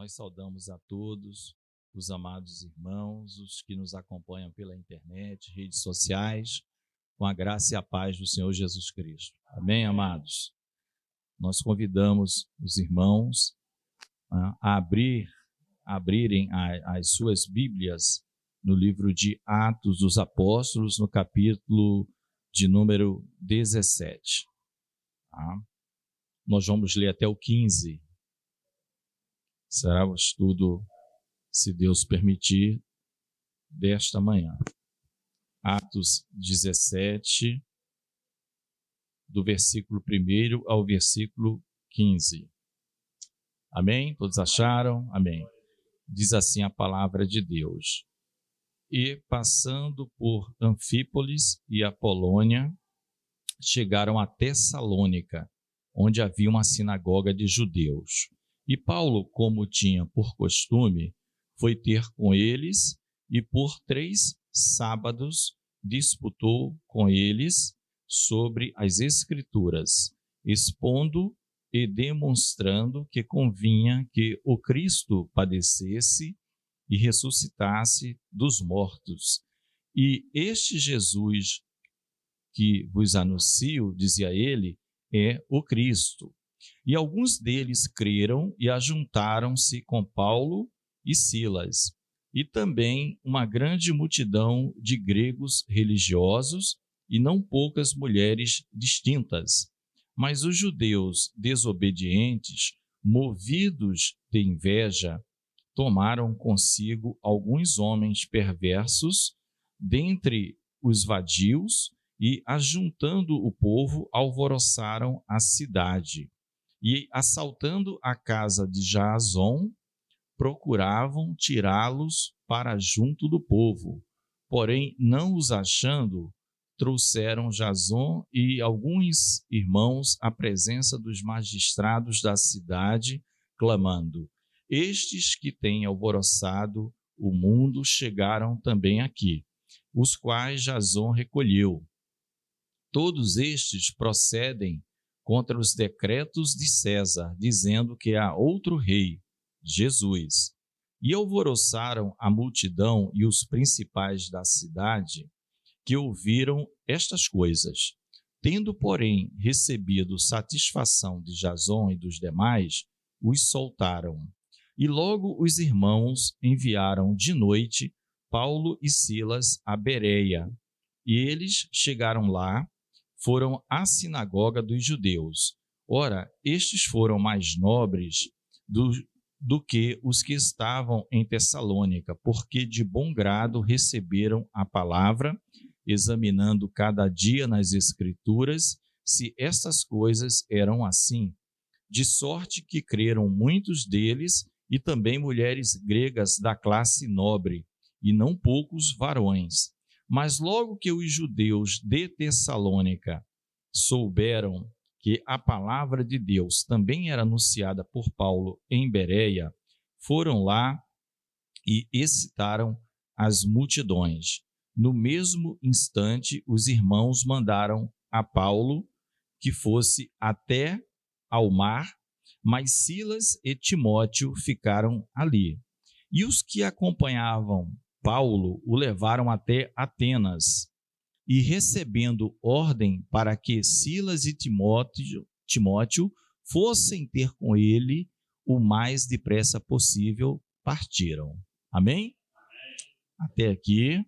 Nós saudamos a todos os amados irmãos, os que nos acompanham pela internet, redes sociais, com a graça e a paz do Senhor Jesus Cristo. Amém, amados? Nós convidamos os irmãos a abrirem as suas Bíblias no livro de Atos dos Apóstolos, no capítulo de número 17. Nós vamos ler até o 15. Será o estudo, se Deus permitir, desta manhã. Atos 17, do versículo 1 ao versículo 15. Amém? Todos acharam? Amém. Diz assim a palavra de Deus. E passando por Anfípolis e Apolônia, chegaram a Tessalônica, onde havia uma sinagoga de judeus. E Paulo, como tinha por costume, foi ter com eles e por 3 sábados disputou com eles sobre as Escrituras, expondo e demonstrando que convinha que o Cristo padecesse e ressuscitasse dos mortos. E este Jesus que vos anuncio, dizia ele, é o Cristo. E alguns deles creram e ajuntaram-se com Paulo e Silas, e também uma grande multidão de gregos religiosos e não poucas mulheres distintas. Mas os judeus desobedientes, movidos de inveja, tomaram consigo alguns homens perversos dentre os vadios e, ajuntando o povo, alvoroçaram a cidade. E, assaltando a casa de Jason, procuravam tirá-los para junto do povo. Porém, não os achando, trouxeram Jason e alguns irmãos à presença dos magistrados da cidade, clamando: estes que têm alvoroçado o mundo chegaram também aqui, os quais Jason recolheu. Todos estes procedem contra os decretos de César, dizendo que há outro rei, Jesus. E alvoroçaram a multidão e os principais da cidade, que ouviram estas coisas. Tendo, porém, recebido satisfação de Jason e dos demais, os soltaram. E logo os irmãos enviaram de noite Paulo e Silas a Bereia. E eles chegaram lá, foram à sinagoga dos judeus. Ora, estes foram mais nobres do que os que estavam em Tessalônica, porque de bom grado receberam a palavra, examinando cada dia nas Escrituras se estas coisas eram assim. De sorte que creram muitos deles e também mulheres gregas da classe nobre, e não poucos varões. Mas logo que os judeus de Tessalônica souberam que a palavra de Deus também era anunciada por Paulo em Bereia, foram lá e excitaram as multidões. No mesmo instante, os irmãos mandaram a Paulo que fosse até ao mar, mas Silas e Timóteo ficaram ali. E os que acompanhavam Paulo o levaram até Atenas, e recebendo ordem para que Silas e Timóteo fossem ter com ele o mais depressa possível, partiram. Amém? Até aqui.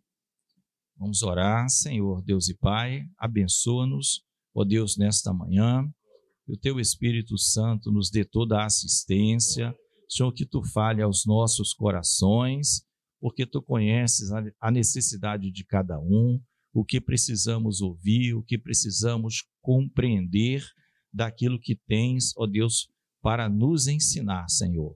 Vamos orar. Senhor, Deus e Pai, abençoa-nos, ó Deus, nesta manhã. Que o Teu Espírito Santo nos dê toda a assistência. Senhor, que Tu fale aos nossos corações, porque Tu conheces a necessidade de cada um, o que precisamos ouvir, o que precisamos compreender daquilo que Tens, ó Deus, para nos ensinar, Senhor.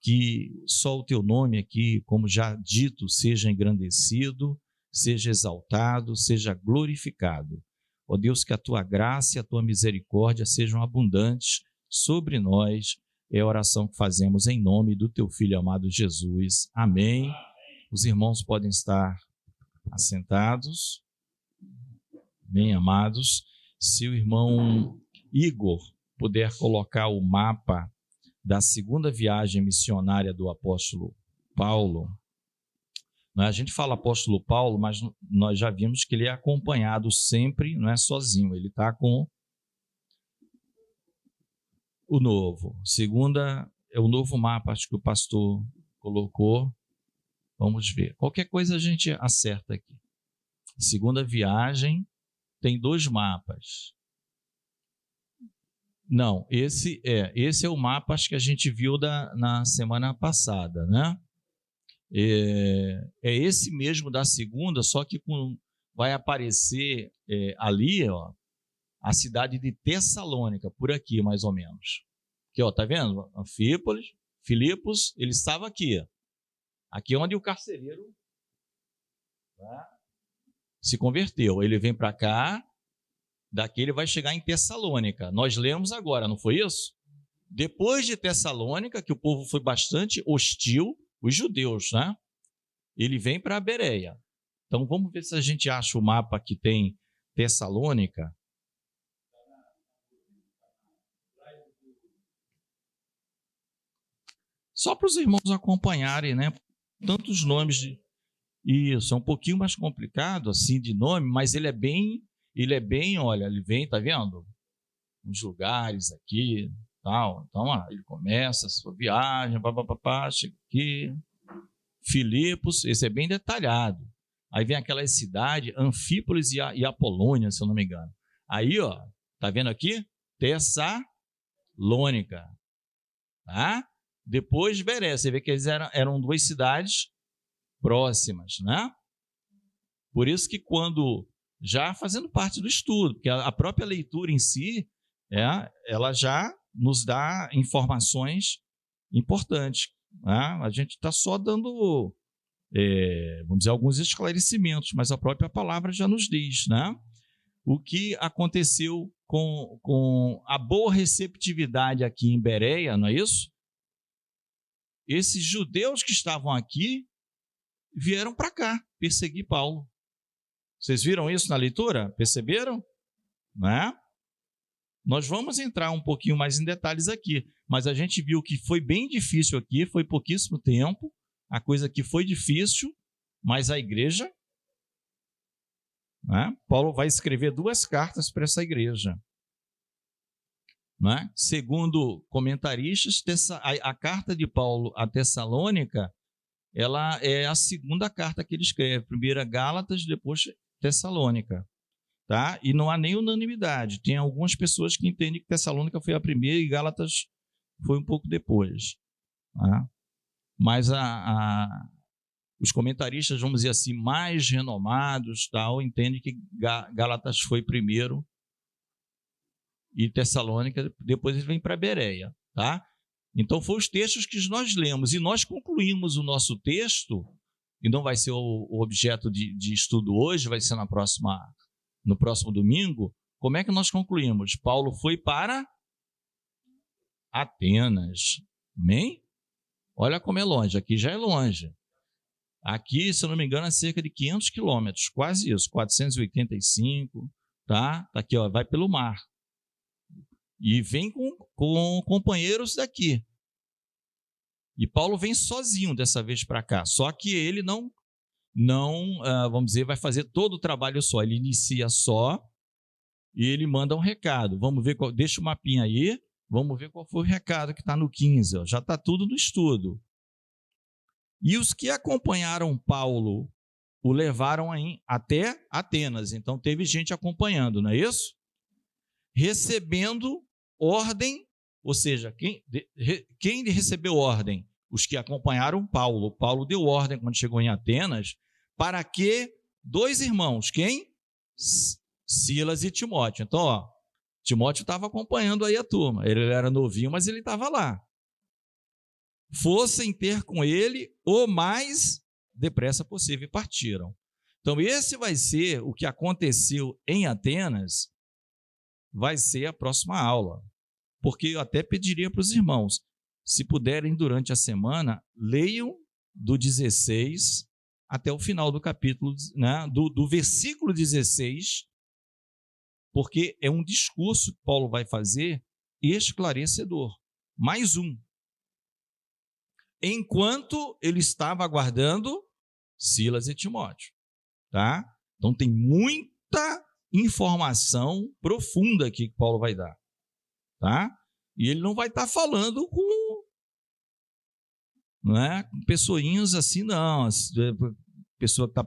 Que só o Teu nome aqui, como já dito, seja engrandecido, seja exaltado, seja glorificado. Ó Deus, que a Tua graça e a Tua misericórdia sejam abundantes sobre nós. É a oração que fazemos em nome do Teu Filho amado Jesus. Amém. Os irmãos podem estar assentados. Bem, amados. Se o irmão Igor puder colocar o mapa da segunda viagem missionária do apóstolo Paulo. A gente fala apóstolo Paulo, mas nós já vimos que ele é acompanhado sempre, não é sozinho, ele está com o novo. Segunda é o novo mapa, acho que o pastor colocou. Vamos ver. Qualquer coisa a gente acerta aqui. Segunda viagem tem 2 mapas. Não, esse é o mapa, acho que a gente viu na semana passada, né? É esse mesmo da segunda, só que vai aparecer ali, ó, a cidade de Tessalônica, por aqui mais ou menos. Aqui, ó, tá vendo? Filipos, ele estava aqui. Aqui é onde o carcereiro, tá, se converteu. Ele vem para cá, daqui ele vai chegar em Tessalônica. Nós lemos agora, não foi isso? Depois de Tessalônica, que o povo foi bastante hostil, os judeus, né? Ele vem para a Bereia. Então vamos ver se a gente acha o mapa que tem Tessalônica. Só para os irmãos acompanharem, né? Tantos nomes de... Isso, é um pouquinho mais complicado assim de nome, mas ele é bem, olha, ele vem, tá vendo? Uns lugares aqui, tal. Então, ele começa a sua viagem, chega aqui. Filipos, esse é bem detalhado. Aí vem aquela cidade, Anfípolis e Apolônia, se eu não me engano. Aí, ó, tá vendo aqui? Tessalônica, tá? Depois Bereia, você vê que eles eram 2 cidades próximas, né? Por isso que quando, já fazendo parte do estudo, porque a própria leitura em si, ela já nos dá informações importantes, né? A gente está só dando, vamos dizer, alguns esclarecimentos, mas a própria palavra já nos diz, né? O que aconteceu com a boa receptividade aqui em Bereia, não é isso? Esses judeus que estavam aqui vieram para cá perseguir Paulo. Vocês viram isso na leitura? Perceberam? Né? Nós vamos entrar um pouquinho mais em detalhes aqui, mas a gente viu que foi bem difícil aqui, foi pouquíssimo tempo, a coisa aqui foi difícil, mas a igreja, né? Paulo vai escrever 2 cartas para essa igreja. Né? Segundo comentaristas, a carta de Paulo a Tessalônica, ela é a segunda carta que ele escreve. Primeiro Gálatas, depois Tessalônica. Tá? E não há nem unanimidade. Tem algumas pessoas que entendem que Tessalônica foi a primeira e Gálatas foi um pouco depois. Tá? Mas os comentaristas, vamos dizer assim, mais renomados, tal, entendem que Gálatas foi primeiro e Tessalônica, depois ele vem para Bereia, tá? Então, foram os textos que nós lemos e nós concluímos o nosso texto, e não vai ser o objeto de estudo hoje, vai ser no próximo domingo. Como é que nós concluímos? Paulo foi para Atenas, amém? Olha como é longe, aqui já é longe. Aqui, se eu não me engano, é cerca de 500 quilômetros, quase isso, 485, tá? Tá aqui, ó, vai pelo mar. E vem com companheiros daqui. E Paulo vem sozinho dessa vez para cá. Só que ele não vamos dizer, vai fazer todo o trabalho só. Ele inicia só e ele manda um recado. Vamos ver, deixa o mapinha aí. Vamos ver qual foi o recado que está no 15. Ó. Já está tudo no estudo. E os que acompanharam Paulo o levaram até Atenas. Então teve gente acompanhando, não é isso? Recebendo ordem, ou seja, quem recebeu ordem? Os que acompanharam Paulo. Paulo deu ordem quando chegou em Atenas, para que 2 irmãos, quem? Silas e Timóteo. Então, ó, Timóteo estava acompanhando aí a turma. Ele era novinho, mas ele estava lá. Fossem ter com ele o mais depressa possível e partiram. Então, esse vai ser o que aconteceu em Atenas, vai ser a próxima aula. Porque eu até pediria para os irmãos, se puderem durante a semana, leiam do 16 até o final do capítulo, né, do versículo 16, porque é um discurso que Paulo vai fazer esclarecedor. Mais um, enquanto ele estava aguardando Silas e Timóteo, tá? Então tem muita informação profunda aqui que Paulo vai dar, tá? E ele não vai estar falando com, com pessoinhas assim, não. Pessoa que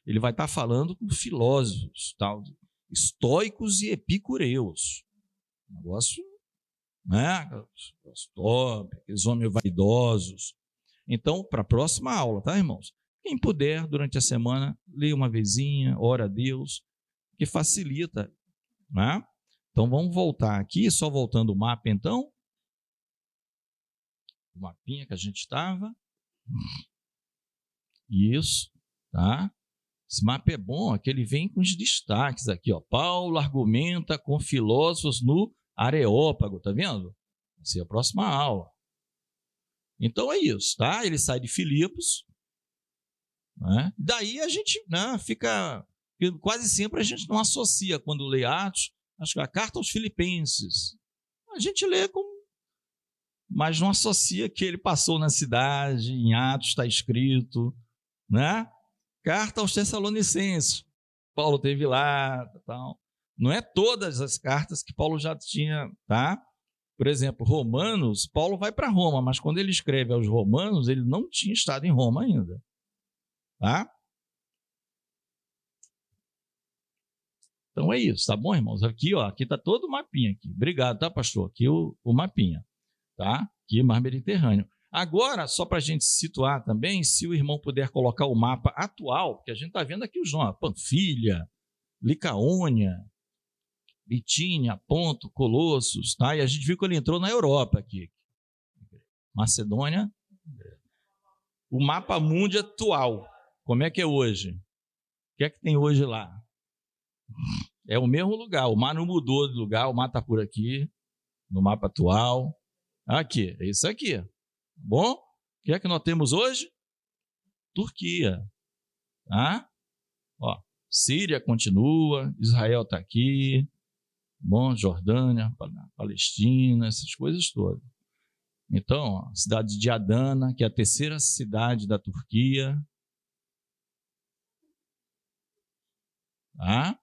ele vai estar falando com filósofos, tal, estoicos e epicureus. Negócio, top, aqueles homens vaidosos. Então, para a próxima aula, tá, irmãos? Quem puder, durante a semana, lê uma vezinha, ora a Deus, que facilita, né? Então, vamos voltar aqui, só voltando o mapa, então. O mapinha que a gente estava. Isso, tá? Esse mapa é bom, que ele vem com os destaques aqui, ó. Paulo argumenta com filósofos no Areópago, tá vendo? Essa é a próxima aula. Então é isso, tá? Ele sai de Filipos, né? Daí a gente, né, fica... Quase sempre a gente não associa, quando lê Atos, acho que a carta aos Filipenses. A gente lê como... mas não associa que ele passou na cidade, em Atos está escrito, né? Carta aos Tessalonicenses, Paulo teve lá, tal. Não é todas as cartas que Paulo já tinha, tá? Por exemplo, Romanos, Paulo vai para Roma, mas quando ele escreve aos Romanos, ele não tinha estado em Roma ainda, tá? Então é isso, tá bom, irmãos? Aqui, ó, aqui tá todo o mapinha aqui. Obrigado, tá, pastor? Aqui o mapinha, tá? Aqui, Mar Mediterrâneo. Agora, só para a gente situar também, se o irmão puder colocar o mapa atual, porque a gente está vendo aqui os nomes, Panfilha, Licaônia, Bitínia, Ponto, Colossos, tá? E a gente viu que ele entrou na Europa aqui. Macedônia. O mapa mundi atual, como é que é hoje? O que é que tem hoje lá? É o mesmo lugar, o mar não mudou de lugar, o mar está por aqui, no mapa atual. Aqui, é isso aqui. Bom, o que é que nós temos hoje? Turquia. Tá? Ó, Síria continua, Israel está aqui, bom, Jordânia, Palestina, essas coisas todas. Então, ó, a cidade de Adana, que é a terceira cidade da Turquia. Tá?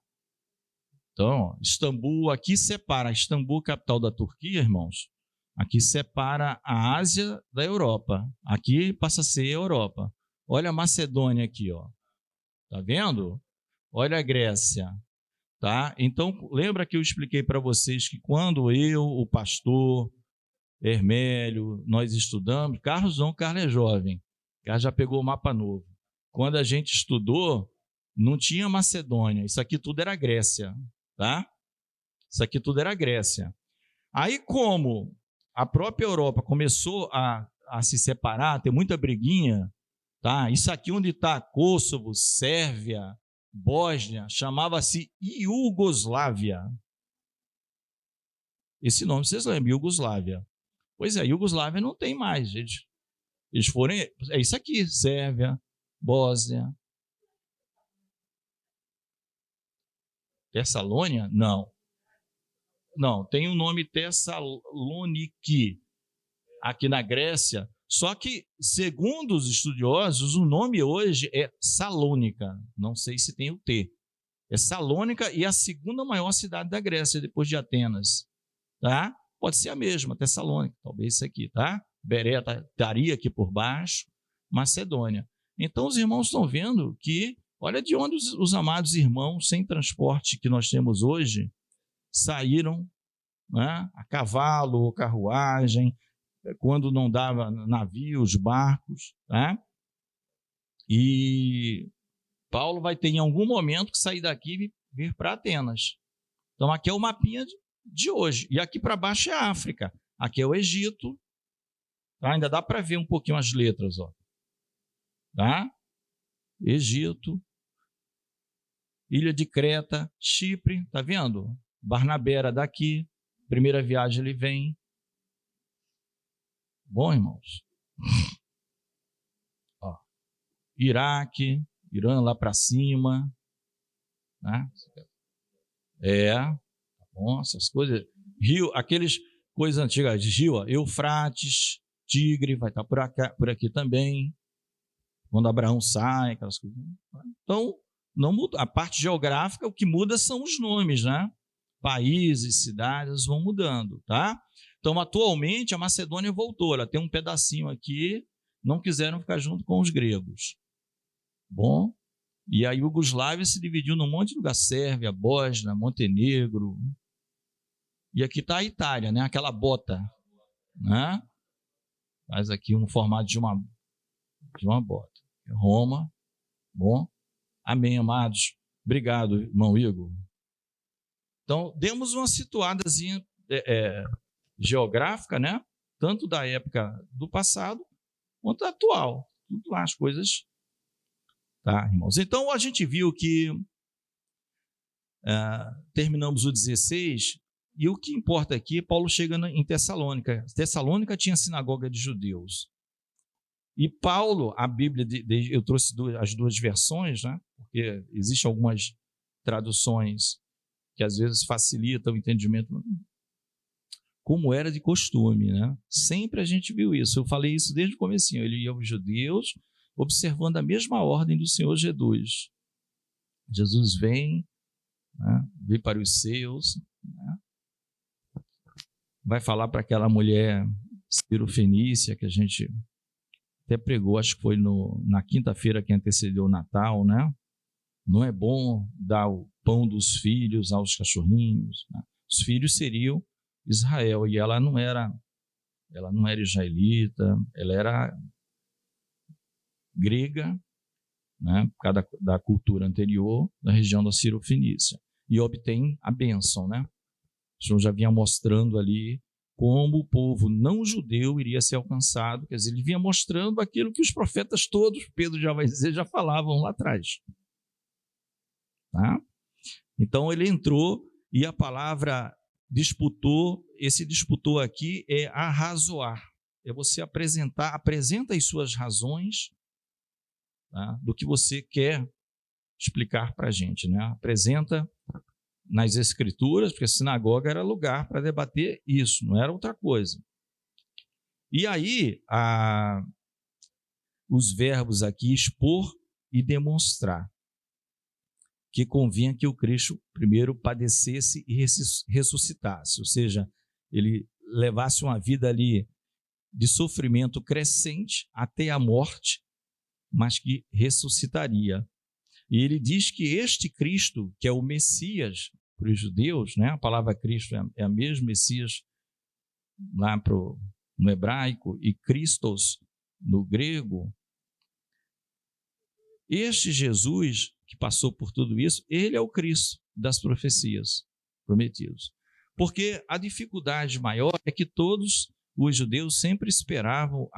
Então, ó, Istambul, aqui separa, Istambul, capital da Turquia, irmãos, aqui separa a Ásia da Europa. Aqui passa a ser a Europa. Olha a Macedônia aqui, ó. Tá vendo? Olha a Grécia. Tá? Então, lembra que eu expliquei para vocês que quando eu, o pastor Hermélio, nós estudamos, Carlos é jovem, Carlos já pegou o mapa novo. Quando a gente estudou, não tinha Macedônia, isso aqui tudo era Grécia, tá? Isso aqui tudo era Grécia. Aí, como a própria Europa começou a se separar, ter muita briguinha, tá? Isso aqui onde está Kosovo, Sérvia, Bósnia, chamava-se Iugoslávia. Esse nome vocês lembram, Iugoslávia. Pois é, Iugoslávia não tem mais, gente. Eles foram... É isso aqui, Sérvia, Bósnia. Tessalônia? Não. Não, tem o nome Tessaloniki, aqui na Grécia. Só que, segundo os estudiosos, o nome hoje é Salônica. Não sei se tem o T. É Salônica e é a segunda maior cidade da Grécia, depois de Atenas. Tá? Pode ser a mesma, Tessalônica, talvez isso aqui, tá? Beré estaria aqui por baixo, Macedônia. Então, os irmãos estão vendo que, olha de onde os amados irmãos, sem transporte que nós temos hoje, saíram, né, a cavalo ou carruagem, quando não dava navios, barcos, tá? E Paulo vai ter em algum momento que sair daqui e vir para Atenas. Então aqui é o mapinha de hoje, e aqui para baixo é a África, aqui é o Egito, tá? Ainda dá para ver um pouquinho as letras, ó. Tá? Egito, Ilha de Creta, Chipre, tá vendo? Barnabé era daqui, primeira viagem ele vem. Bom, irmãos. Ó, Iraque, Irã lá para cima, né? Tá bom, essas coisas. Rio, aqueles coisas antigas, rio, ó, Eufrates, tigre vai estar por aqui também, quando Abraão sai, aquelas coisas. Então, não muda. A parte geográfica, o que muda são os nomes, né? Países, cidades vão mudando, tá? Então, atualmente, a Macedônia voltou, ela tem um pedacinho aqui, não quiseram ficar junto com os gregos. Bom, e a Iugoslávia se dividiu num monte de lugar, Sérvia, Bósnia, Montenegro, e aqui está a Itália, né? Aquela bota, né? Faz aqui um formato de uma bota. Roma, bom? Amém, amados. Obrigado, irmão Igor. Então, demos uma situadazinha geográfica, né? Tanto da época do passado quanto da atual. Tudo lá as coisas. Tá, irmãos? Então, a gente viu que terminamos o 16, e o que importa aqui, Paulo chega em Tessalônica. Tessalônica tinha sinagoga de judeus. E Paulo, a Bíblia, eu trouxe as duas versões, né? Porque existem algumas traduções que às vezes facilitam o entendimento, como era de costume, né? Sempre a gente viu isso. Eu falei isso desde o comecinho. Ele ia aos judeus, observando a mesma ordem do Senhor Jesus. Jesus vem, né? Vem para os seus, né? Vai falar para aquela mulher Cirofenícia, que a gente até pregou, acho que foi na quinta-feira que antecedeu o Natal, né? Não é bom dar o pão dos filhos aos cachorrinhos, né? Os filhos seriam Israel, e ela não era israelita, ela era grega, né? Por causa da cultura anterior, da região da Cirofenícia, e obtém a bênção, né? O Senhor já vinha mostrando ali como o povo não judeu iria ser alcançado, quer dizer, ele vinha mostrando aquilo que os profetas todos, Pedro já vai dizer, já falavam lá atrás. Tá? Então ele entrou e a palavra disputou aqui é arrazoar, é você apresenta as suas razões, tá? Do que você quer explicar para a gente, né? Apresenta nas escrituras, porque a sinagoga era lugar para debater isso, não era outra coisa. E aí, os verbos aqui, expor e demonstrar, que convinha que o Cristo primeiro padecesse e ressuscitasse, ou seja, ele levasse uma vida ali de sofrimento crescente até a morte, mas que ressuscitaria. E ele diz que este Cristo, que é o Messias para os judeus, né? A palavra Cristo é a mesma, Messias lá no hebraico e Christos no grego. Este Jesus que passou por tudo isso, ele é o Cristo das profecias prometidas. Porque a dificuldade maior é que todos os judeus sempre esperavam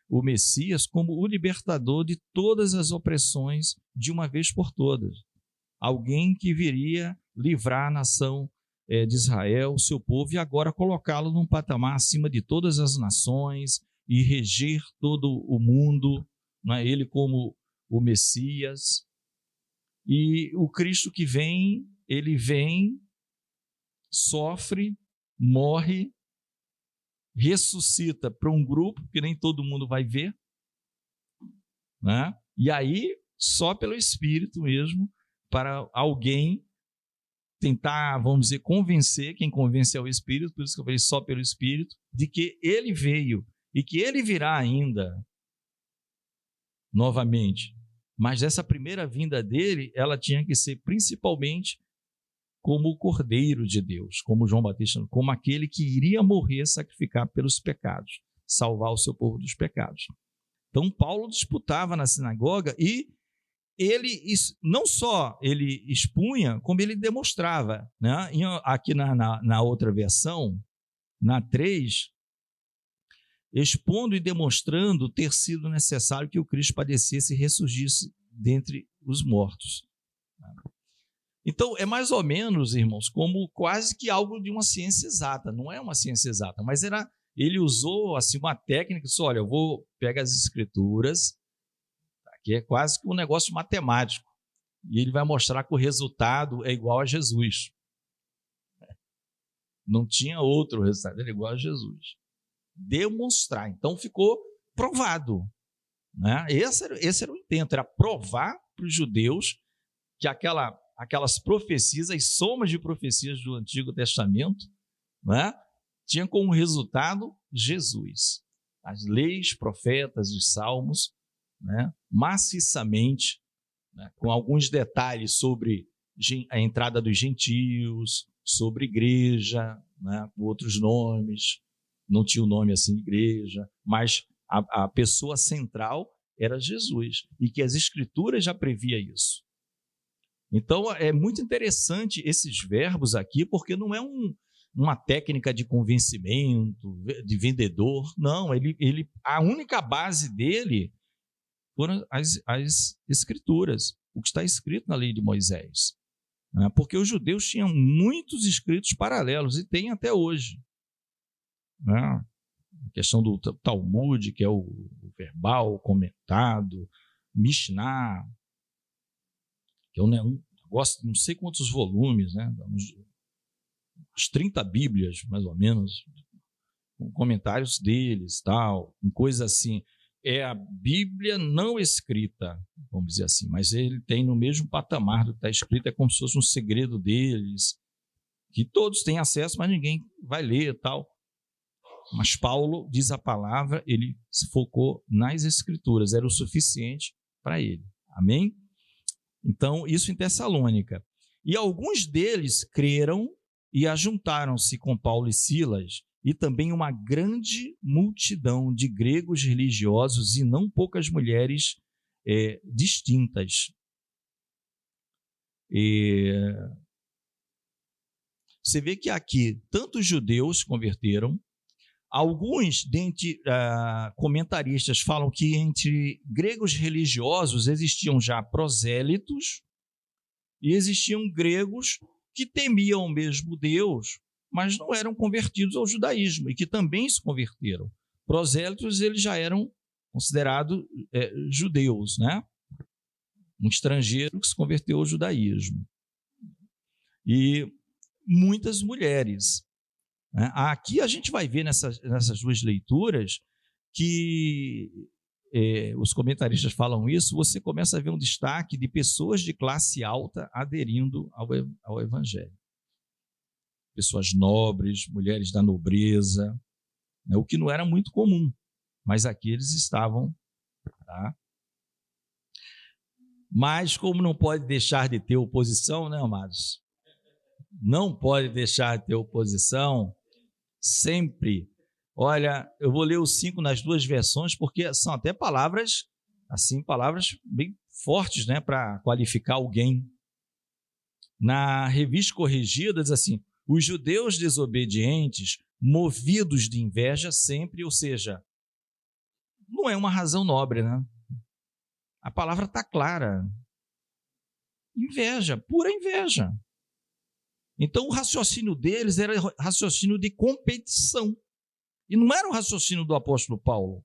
o Messias como o libertador de todas as opressões de uma vez por todas. Alguém que viria livrar a nação de Israel, o seu povo, e agora colocá-lo num patamar acima de todas as nações e reger todo o mundo, não é? Ele como o Messias. E o Cristo que vem, ele vem, sofre, morre, ressuscita para um grupo que nem todo mundo vai ver, né? E aí, só pelo Espírito mesmo, para alguém tentar, vamos dizer, convencer, quem convence é o Espírito, por isso que eu falei só pelo Espírito, de que ele veio e que ele virá ainda novamente. Mas essa primeira vinda dele, ela tinha que ser principalmente como o Cordeiro de Deus, como João Batista, como aquele que iria morrer, sacrificar pelos pecados, salvar o seu povo dos pecados. Então Paulo disputava na sinagoga e ele não só ele expunha, como ele demonstrava, né? Aqui na outra versão, na 3, expondo e demonstrando ter sido necessário que o Cristo padecesse e ressurgisse dentre os mortos. Então, é mais ou menos, irmãos, como quase que algo de uma ciência exata. Não é uma ciência exata, mas ele usou assim, uma técnica, disse, olha, eu vou pegar as escrituras, que é quase que um negócio matemático, e ele vai mostrar que o resultado é igual a Jesus. Não tinha outro resultado, era igual a Jesus. demonstrar. Então ficou provado, né? Esse era o intento, era provar para os judeus que aquelas profecias, as somas de profecias do Antigo Testamento, né, tinham como resultado Jesus. As leis, profetas, os salmos, né, maciçamente, né, com alguns detalhes sobre a entrada dos gentios, sobre igreja, né, com outros nomes, não tinha o nome assim, igreja, mas a pessoa central era Jesus, e que as Escrituras já previa isso. Então, é muito interessante esses verbos aqui, porque não é uma técnica de convencimento, de vendedor, não, a única base dele foram as Escrituras, o que está escrito na lei de Moisés, né? Porque os judeus tinham muitos escritos paralelos, e tem até hoje, né? A questão do Talmud, que é o verbal, o comentado, Mishnah, que é um negócio, não sei quantos volumes, né? Uns 30 Bíblias, mais ou menos, com comentários deles, tal, com coisa assim. É a Bíblia não escrita, vamos dizer assim, mas ele tem no mesmo patamar do que está escrito, é como se fosse um segredo deles, que todos têm acesso, mas ninguém vai ler, tal. Mas Paulo, diz a palavra, ele se focou nas Escrituras, era o suficiente para ele. Amém? Então, isso em Tessalônica. E alguns deles creram e ajuntaram-se com Paulo e Silas, e também uma grande multidão de gregos religiosos e não poucas mulheres distintas. Você vê que aqui tantos judeus se converteram. Alguns dentre comentaristas falam que entre gregos religiosos existiam já prosélitos e existiam gregos que temiam o mesmo Deus, mas não eram convertidos ao judaísmo e que também se converteram. Prosélitos, eles já eram considerados judeus, né? Um estrangeiro que se converteu ao judaísmo. E muitas mulheres. Aqui a gente vai ver nessas duas leituras que os comentaristas falam isso, você começa a ver um destaque de pessoas de classe alta aderindo ao Evangelho. Pessoas nobres, mulheres da nobreza, né, o que não era muito comum, mas aqui eles estavam. Tá? Mas como não pode deixar de ter oposição, né, amados? Não pode deixar de ter oposição. Sempre, olha, eu vou ler os 5 nas duas versões, porque são até palavras, assim, palavras bem fortes, né, para qualificar alguém. Na Revista Corrigida diz assim: os judeus desobedientes, movidos de inveja sempre, ou seja, não é uma razão nobre, né? A palavra está clara. Inveja, pura inveja. Então, o raciocínio deles era raciocínio de competição. E não era o raciocínio do apóstolo Paulo.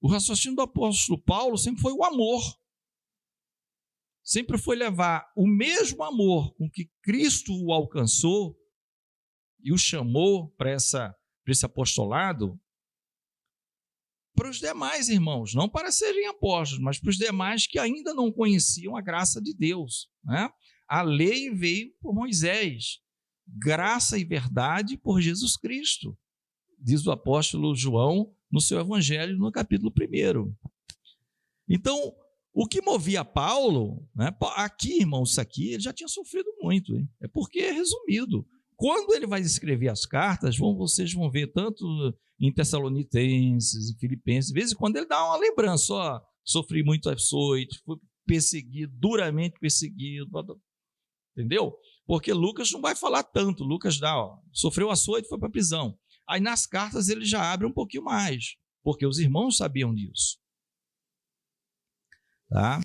O raciocínio do apóstolo Paulo sempre foi o amor. Sempre foi levar o mesmo amor com que Cristo o alcançou e o chamou para esse apostolado, para os demais irmãos, não para serem apóstolos, mas para os demais que ainda não conheciam a graça de Deus, né? A lei veio por Moisés, graça e verdade por Jesus Cristo, diz o apóstolo João no seu evangelho, no capítulo 1. Então, o que movia Paulo, né, aqui, irmãos, isso aqui, ele já tinha sofrido muito, hein? É porque é resumido. Quando ele vai escrever as cartas, vocês vão ver tanto em Tessalonicenses, em Filipenses, de vez em quando ele dá uma lembrança, ó, sofri muito açoite, fui perseguido, duramente perseguido, entendeu? Porque Lucas não vai falar tanto, Lucas dá, ó, sofreu açoite e foi para a prisão. Aí nas cartas ele já abre um pouquinho mais, porque os irmãos sabiam disso. Tá?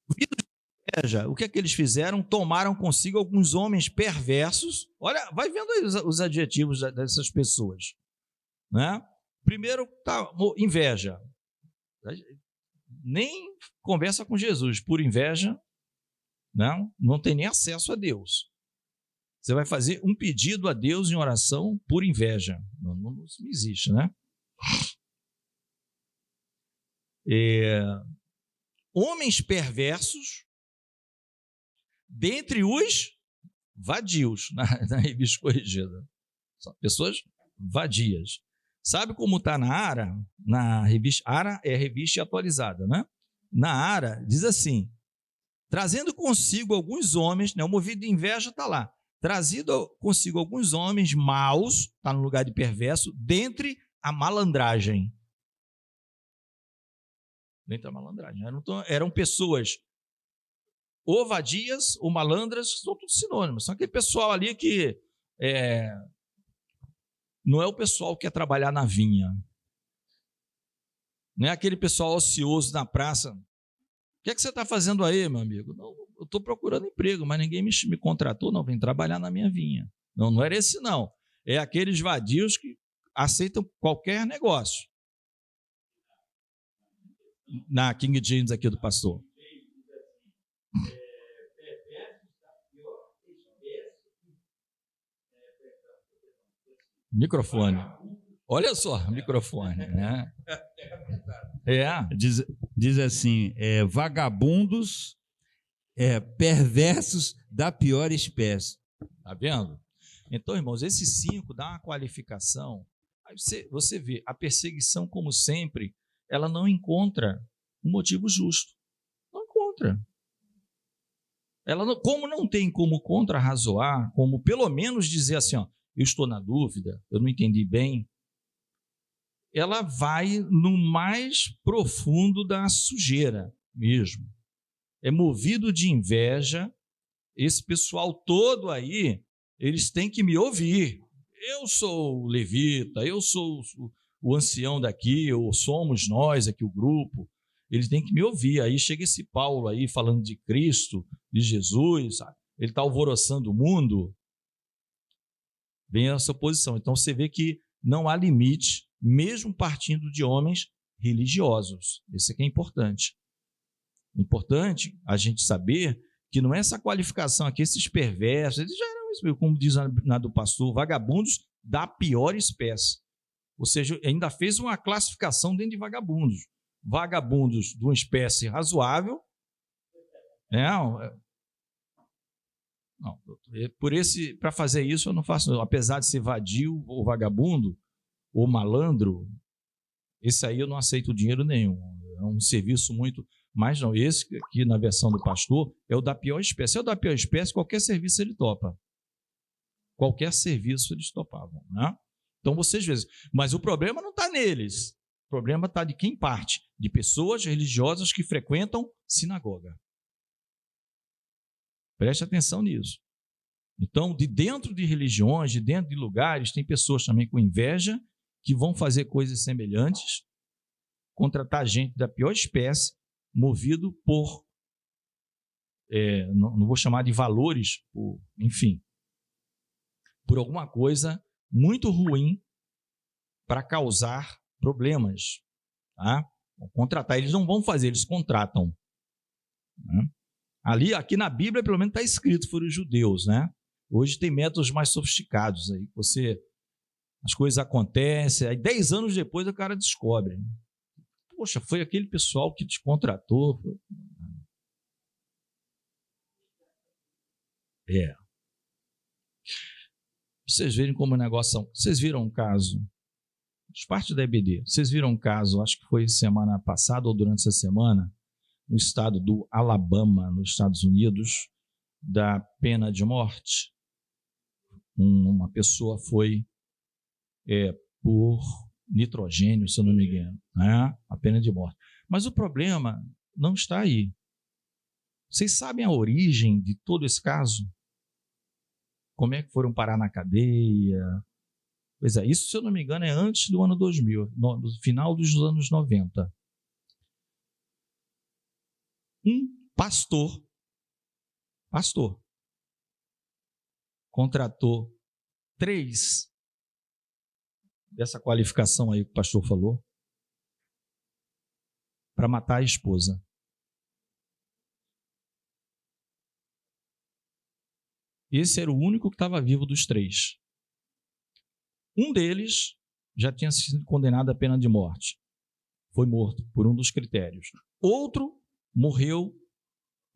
O que é que eles fizeram? Tomaram consigo alguns homens perversos. Olha, vai vendo aí os adjetivos dessas pessoas, né? Primeiro, inveja. Nem conversa com Jesus, por inveja, não tem nem acesso a Deus. Você vai fazer um pedido a Deus em oração por inveja. Não existe, né? Homens perversos dentre os vadios, na revista corrigida. São pessoas vadias. Sabe como está na ARA? Na revista, ARA é a revista atualizada, né? Na ARA diz assim, trazendo consigo alguns homens, né, o movido de inveja está lá, trazendo consigo alguns homens maus, está no lugar de perverso, dentre a malandragem. Dentre a malandragem. Eram pessoas ou vadias ou malandras, são tudo sinônimos. São aquele pessoal ali que não é o pessoal que quer trabalhar na vinha. Não é aquele pessoal ocioso na praça. O que é que você está fazendo aí, meu amigo? Não, eu estou procurando emprego, mas ninguém me contratou, não, vem trabalhar na minha vinha. Não era esse, não. É aqueles vadios que aceitam qualquer negócio. Na King James aqui do pastor. Microfone. Olha só, microfone. Né? Diz assim, vagabundos, perversos da pior espécie. Tá vendo? Então, irmãos, esses 5 dá uma qualificação. Aí você vê, a perseguição, como sempre, ela não encontra um motivo justo. Não encontra. Ela não, como não tem como contra-razoar, como pelo menos dizer assim, ó, eu estou na dúvida, eu não entendi bem, ela vai no mais profundo da sujeira mesmo. É movido de inveja. Esse pessoal todo aí, eles têm que me ouvir. Eu sou o levita, eu sou o ancião daqui, ou somos nós aqui, o grupo. Eles têm que me ouvir. Aí chega esse Paulo aí falando de Cristo, de Jesus, sabe? Ele está alvoroçando o mundo. Vem essa posição. Então você vê que não há limite, mesmo partindo de homens religiosos. Isso aqui é importante. Importante a gente saber que não é essa qualificação aqui, esses perversos, eles já eram, como diz na do pastor, vagabundos da pior espécie. Ou seja, ainda fez uma classificação dentro de vagabundos. Vagabundos de uma espécie razoável. Para fazer isso eu não faço, apesar de ser vadio ou vagabundo ou malandro, esse aí eu não aceito dinheiro nenhum. É um serviço muito. Mas não, esse aqui na versão do pastor é o da pior espécie. É o da pior espécie, qualquer serviço ele topa. Qualquer serviço eles topavam, né? Então vocês veem. Mas o problema não está neles. O problema está de quem parte? De pessoas religiosas que frequentam sinagoga. Preste atenção nisso. Então, de dentro de religiões, de dentro de lugares, tem pessoas também com inveja que vão fazer coisas semelhantes, contratar gente da pior espécie, movido por, não vou chamar de valores, enfim, por alguma coisa muito ruim para causar problemas. Tá? Vão contratar, eles não vão fazer, eles contratam. Né? Aqui na Bíblia, pelo menos está escrito, foram os judeus, né? Hoje tem métodos mais sofisticados aí, as coisas acontecem, aí 10 anos depois o cara descobre. Poxa, foi aquele pessoal que te contratou. Vocês verem como o negócio são. Vocês viram um caso, parte da EBD, vocês viram um caso, acho que foi semana passada ou durante essa semana, no estado do Alabama, nos Estados Unidos, da pena de morte. Uma pessoa foi por nitrogênio, se eu não me engano, né? A pena de morte. Mas o problema não está aí. Vocês sabem a origem de todo esse caso? Como é que foram parar na cadeia? Pois é, isso, se eu não me engano, é antes do ano 2000, no final dos anos 90. Um pastor, contratou 3 dessa qualificação aí que o pastor falou, para matar a esposa. Esse era o único que estava vivo dos 3. Um deles já tinha sido condenado à pena de morte. Foi morto por um dos critérios. Outro morreu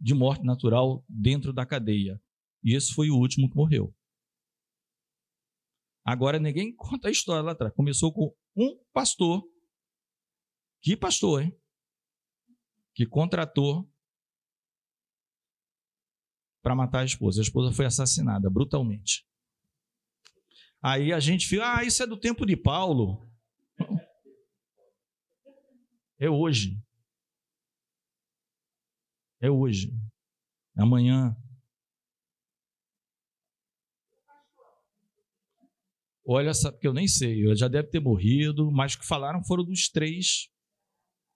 de morte natural dentro da cadeia. E esse foi o último que morreu. Agora ninguém conta a história lá atrás. Começou com um pastor. Que pastor, hein? Que contratou para matar a esposa. A esposa foi assassinada brutalmente. Aí a gente fica, isso é do tempo de Paulo. É hoje. É hoje. Amanhã. Olha, porque eu nem sei, eu já deve ter morrido, mas que falaram foram dos 3,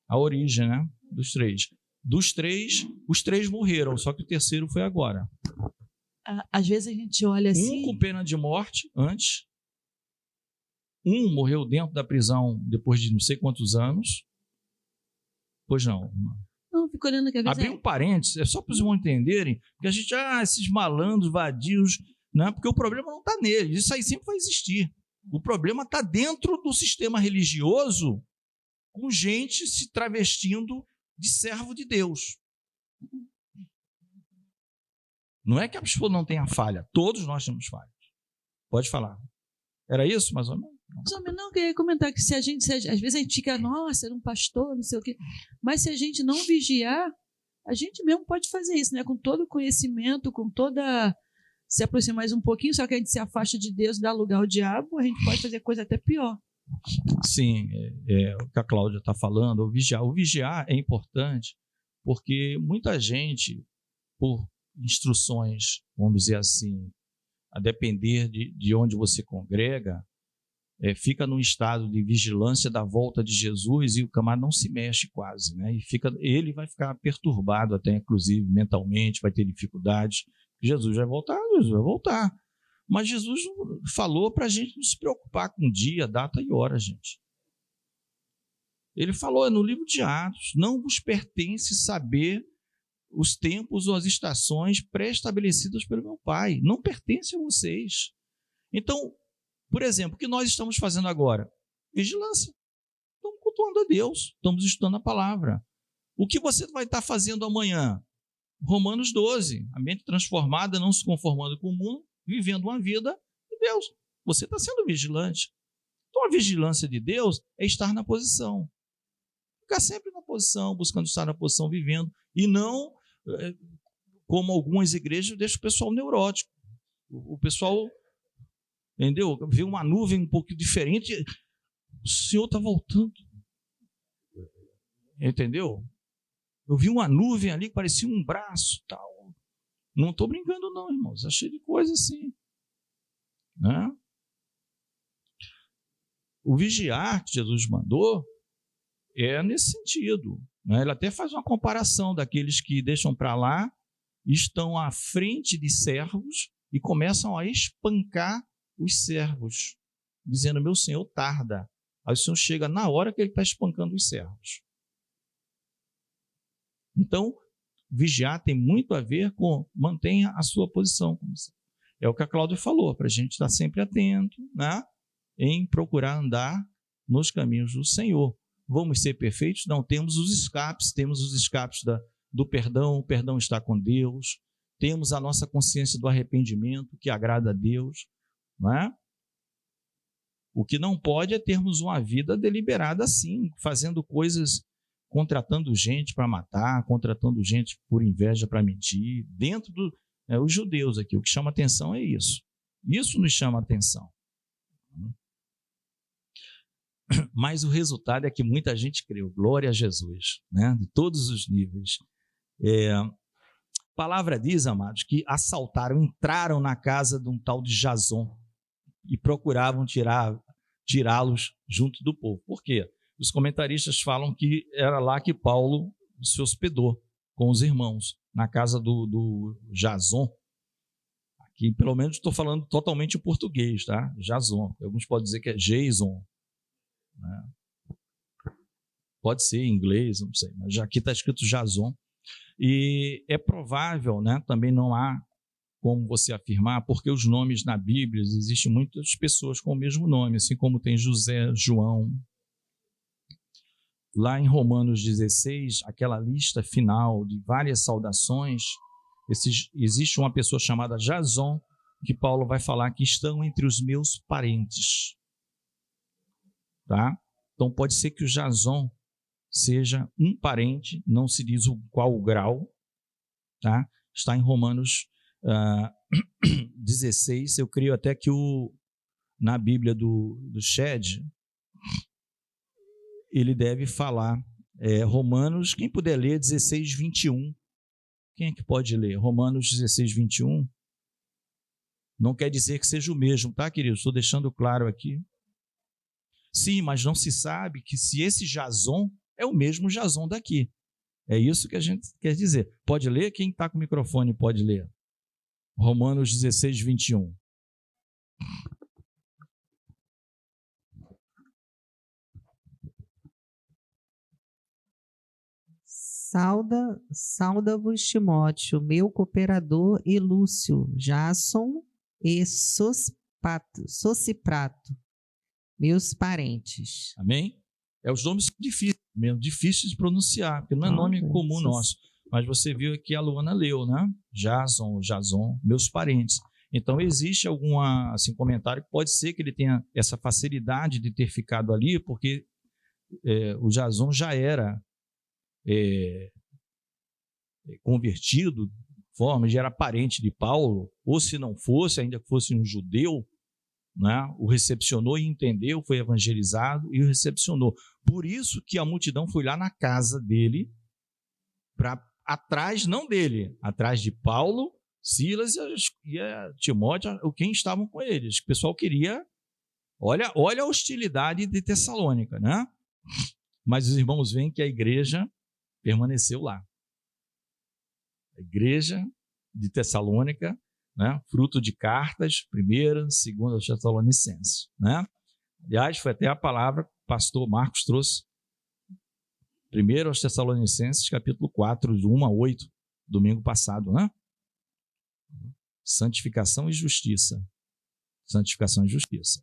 a origem, né? Dos 3. Dos 3, os 3 morreram, só que o terceiro foi agora. Às vezes a gente olha assim... Um com pena de morte antes, um morreu dentro da prisão depois de não sei quantos anos. Pois não. Não, fico olhando que às vezes... Abrir um parênteses, é só para os irmãos entenderem, porque a gente, esses malandros, vadios, né? Porque o problema não está neles, isso aí sempre vai existir. O problema está dentro do sistema religioso, com gente se travestindo de servo de Deus. Não é que a pessoa não tenha falha, todos nós temos falhas. Pode falar. Era isso, mais ou menos? Não, eu queria comentar que às vezes a gente fica, nossa, era um pastor, não sei o quê. Mas se a gente não vigiar, a gente mesmo pode fazer isso, né? Com todo o conhecimento, com toda... Se aproxima mais um pouquinho, só que a gente se afasta de Deus, dá lugar ao diabo, a gente pode fazer coisa até pior. Sim, o que a Cláudia está falando, o vigiar. O vigiar é importante porque muita gente, por instruções, vamos dizer assim, a depender de onde você congrega, fica num estado de vigilância da volta de Jesus e o camarada não se mexe quase, né? Ele vai ficar perturbado até, inclusive, mentalmente, vai ter dificuldades. Jesus vai voltar. Mas Jesus falou para a gente não se preocupar com dia, data e hora, gente. Ele falou no livro de Atos, não vos pertence saber os tempos ou as estações pré-estabelecidas pelo meu Pai. Não pertence a vocês. Então, por exemplo, o que nós estamos fazendo agora? Vigilância. Estamos cultuando a Deus, estamos estudando a palavra. O que você vai estar fazendo amanhã? Romanos 12, a mente transformada, não se conformando com o mundo, vivendo uma vida de Deus. Você está sendo vigilante. Então, a vigilância de Deus é estar na posição. Ficar sempre na posição, buscando estar na posição, vivendo, e não, como algumas igrejas, deixam o pessoal neurótico. O pessoal, entendeu? Vê uma nuvem um pouco diferente, o Senhor está voltando. Entendeu? Eu vi uma nuvem ali que parecia um braço, tal. Não estou brincando não, irmãos. Achei de coisa assim. Né? O vigiar que Jesus mandou é nesse sentido. Né? Ele até faz uma comparação daqueles que deixam para lá, estão à frente de servos e começam a espancar os servos, dizendo, meu Senhor tarda. Aí o Senhor chega na hora que ele está espancando os servos. Então, vigiar tem muito a ver com mantenha a sua posição. É o que a Cláudia falou, para a gente estar sempre atento, né, em procurar andar nos caminhos do Senhor. Vamos ser perfeitos? Não, temos os escapes do perdão, o perdão está com Deus, temos a nossa consciência do arrependimento, que agrada a Deus. Não é? O que não pode é termos uma vida deliberada assim, fazendo coisas, contratando gente para matar, contratando gente por inveja para mentir, dentro os judeus aqui, o que chama atenção é isso. Isso nos chama atenção. Mas o resultado é que muita gente creu, glória a Jesus, né? De todos os níveis. A palavra diz, amados, que entraram na casa de um tal de Jason e procuravam tirá-los junto do povo. Por quê? Os comentaristas falam que era lá que Paulo se hospedou com os irmãos, na casa do Jason. Aqui, pelo menos, estou falando totalmente em português, tá? Jason. Alguns podem dizer que é Jason. Né? Pode ser em inglês, não sei, mas aqui está escrito Jason. E é provável, né? Também não há como você afirmar, porque os nomes na Bíblia, existem muitas pessoas com o mesmo nome, assim como tem José, João. Lá em Romanos 16, aquela lista final de várias saudações, existe uma pessoa chamada Jason, que Paulo vai falar que estão entre os meus parentes. Tá? Então pode ser que o Jason seja um parente, não se diz qual o grau, tá? Está em Romanos 16, eu creio até que na Bíblia do Shed, ele deve falar, Romanos, quem puder ler, 16, 21. Quem é que pode ler? Romanos 16, 21. Não quer dizer que seja o mesmo, tá, querido? Estou deixando claro aqui. Sim, mas não se sabe que se esse Jason é o mesmo Jason daqui. É isso que a gente quer dizer. Pode ler? Quem está com o microfone pode ler. Romanos 16, 21. Sauda-vos Timóteo, meu cooperador, e Lúcio, Jason e Sosiprato, meus parentes. Amém? Os nomes são difíceis mesmo, difíceis de pronunciar, porque não é nome comum nosso. Mas você viu que a Luana leu, né? Jason, meus parentes. Então existe algum comentário que pode ser que ele tenha essa facilidade de ter ficado ali, porque o Jason já convertido, já era parente de Paulo, ou se não fosse, ainda que fosse um judeu, né, o recepcionou e entendeu, foi evangelizado e o recepcionou. Por isso que a multidão foi lá na casa dele, atrás, não dele, atrás de Paulo, Silas e Timóteo, quem estavam com eles. O pessoal queria, olha a hostilidade de Tessalônica, né? Mas os irmãos veem que a igreja permaneceu lá. A igreja de Tessalônica, né, fruto de cartas, 1ª, 2ª Tessalonicenses, né? Aliás, foi até a palavra que o pastor Marcos trouxe, 1ª Tessalonicenses, capítulo 4, de 1 a 8, domingo passado, né? Santificação e justiça. Santificação e justiça.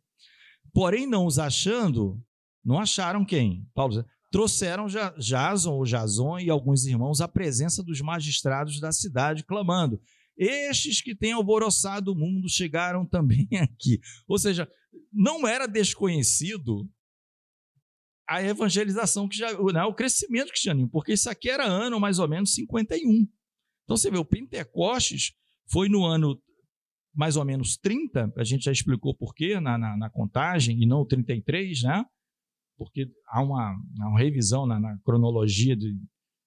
Porém, não os achando, não acharam quem? Paulo trouxeram Jason e alguns irmãos à presença dos magistrados da cidade, clamando: estes que têm alvoroçado o mundo chegaram também aqui. Ou seja, não era desconhecido a evangelização, o crescimento cristianismo, porque isso aqui era ano mais ou menos 51. Então você vê, o Pentecostes foi no ano mais ou menos 30, a gente já explicou por quê na contagem, e não o 33, né? Porque há uma revisão na cronologia.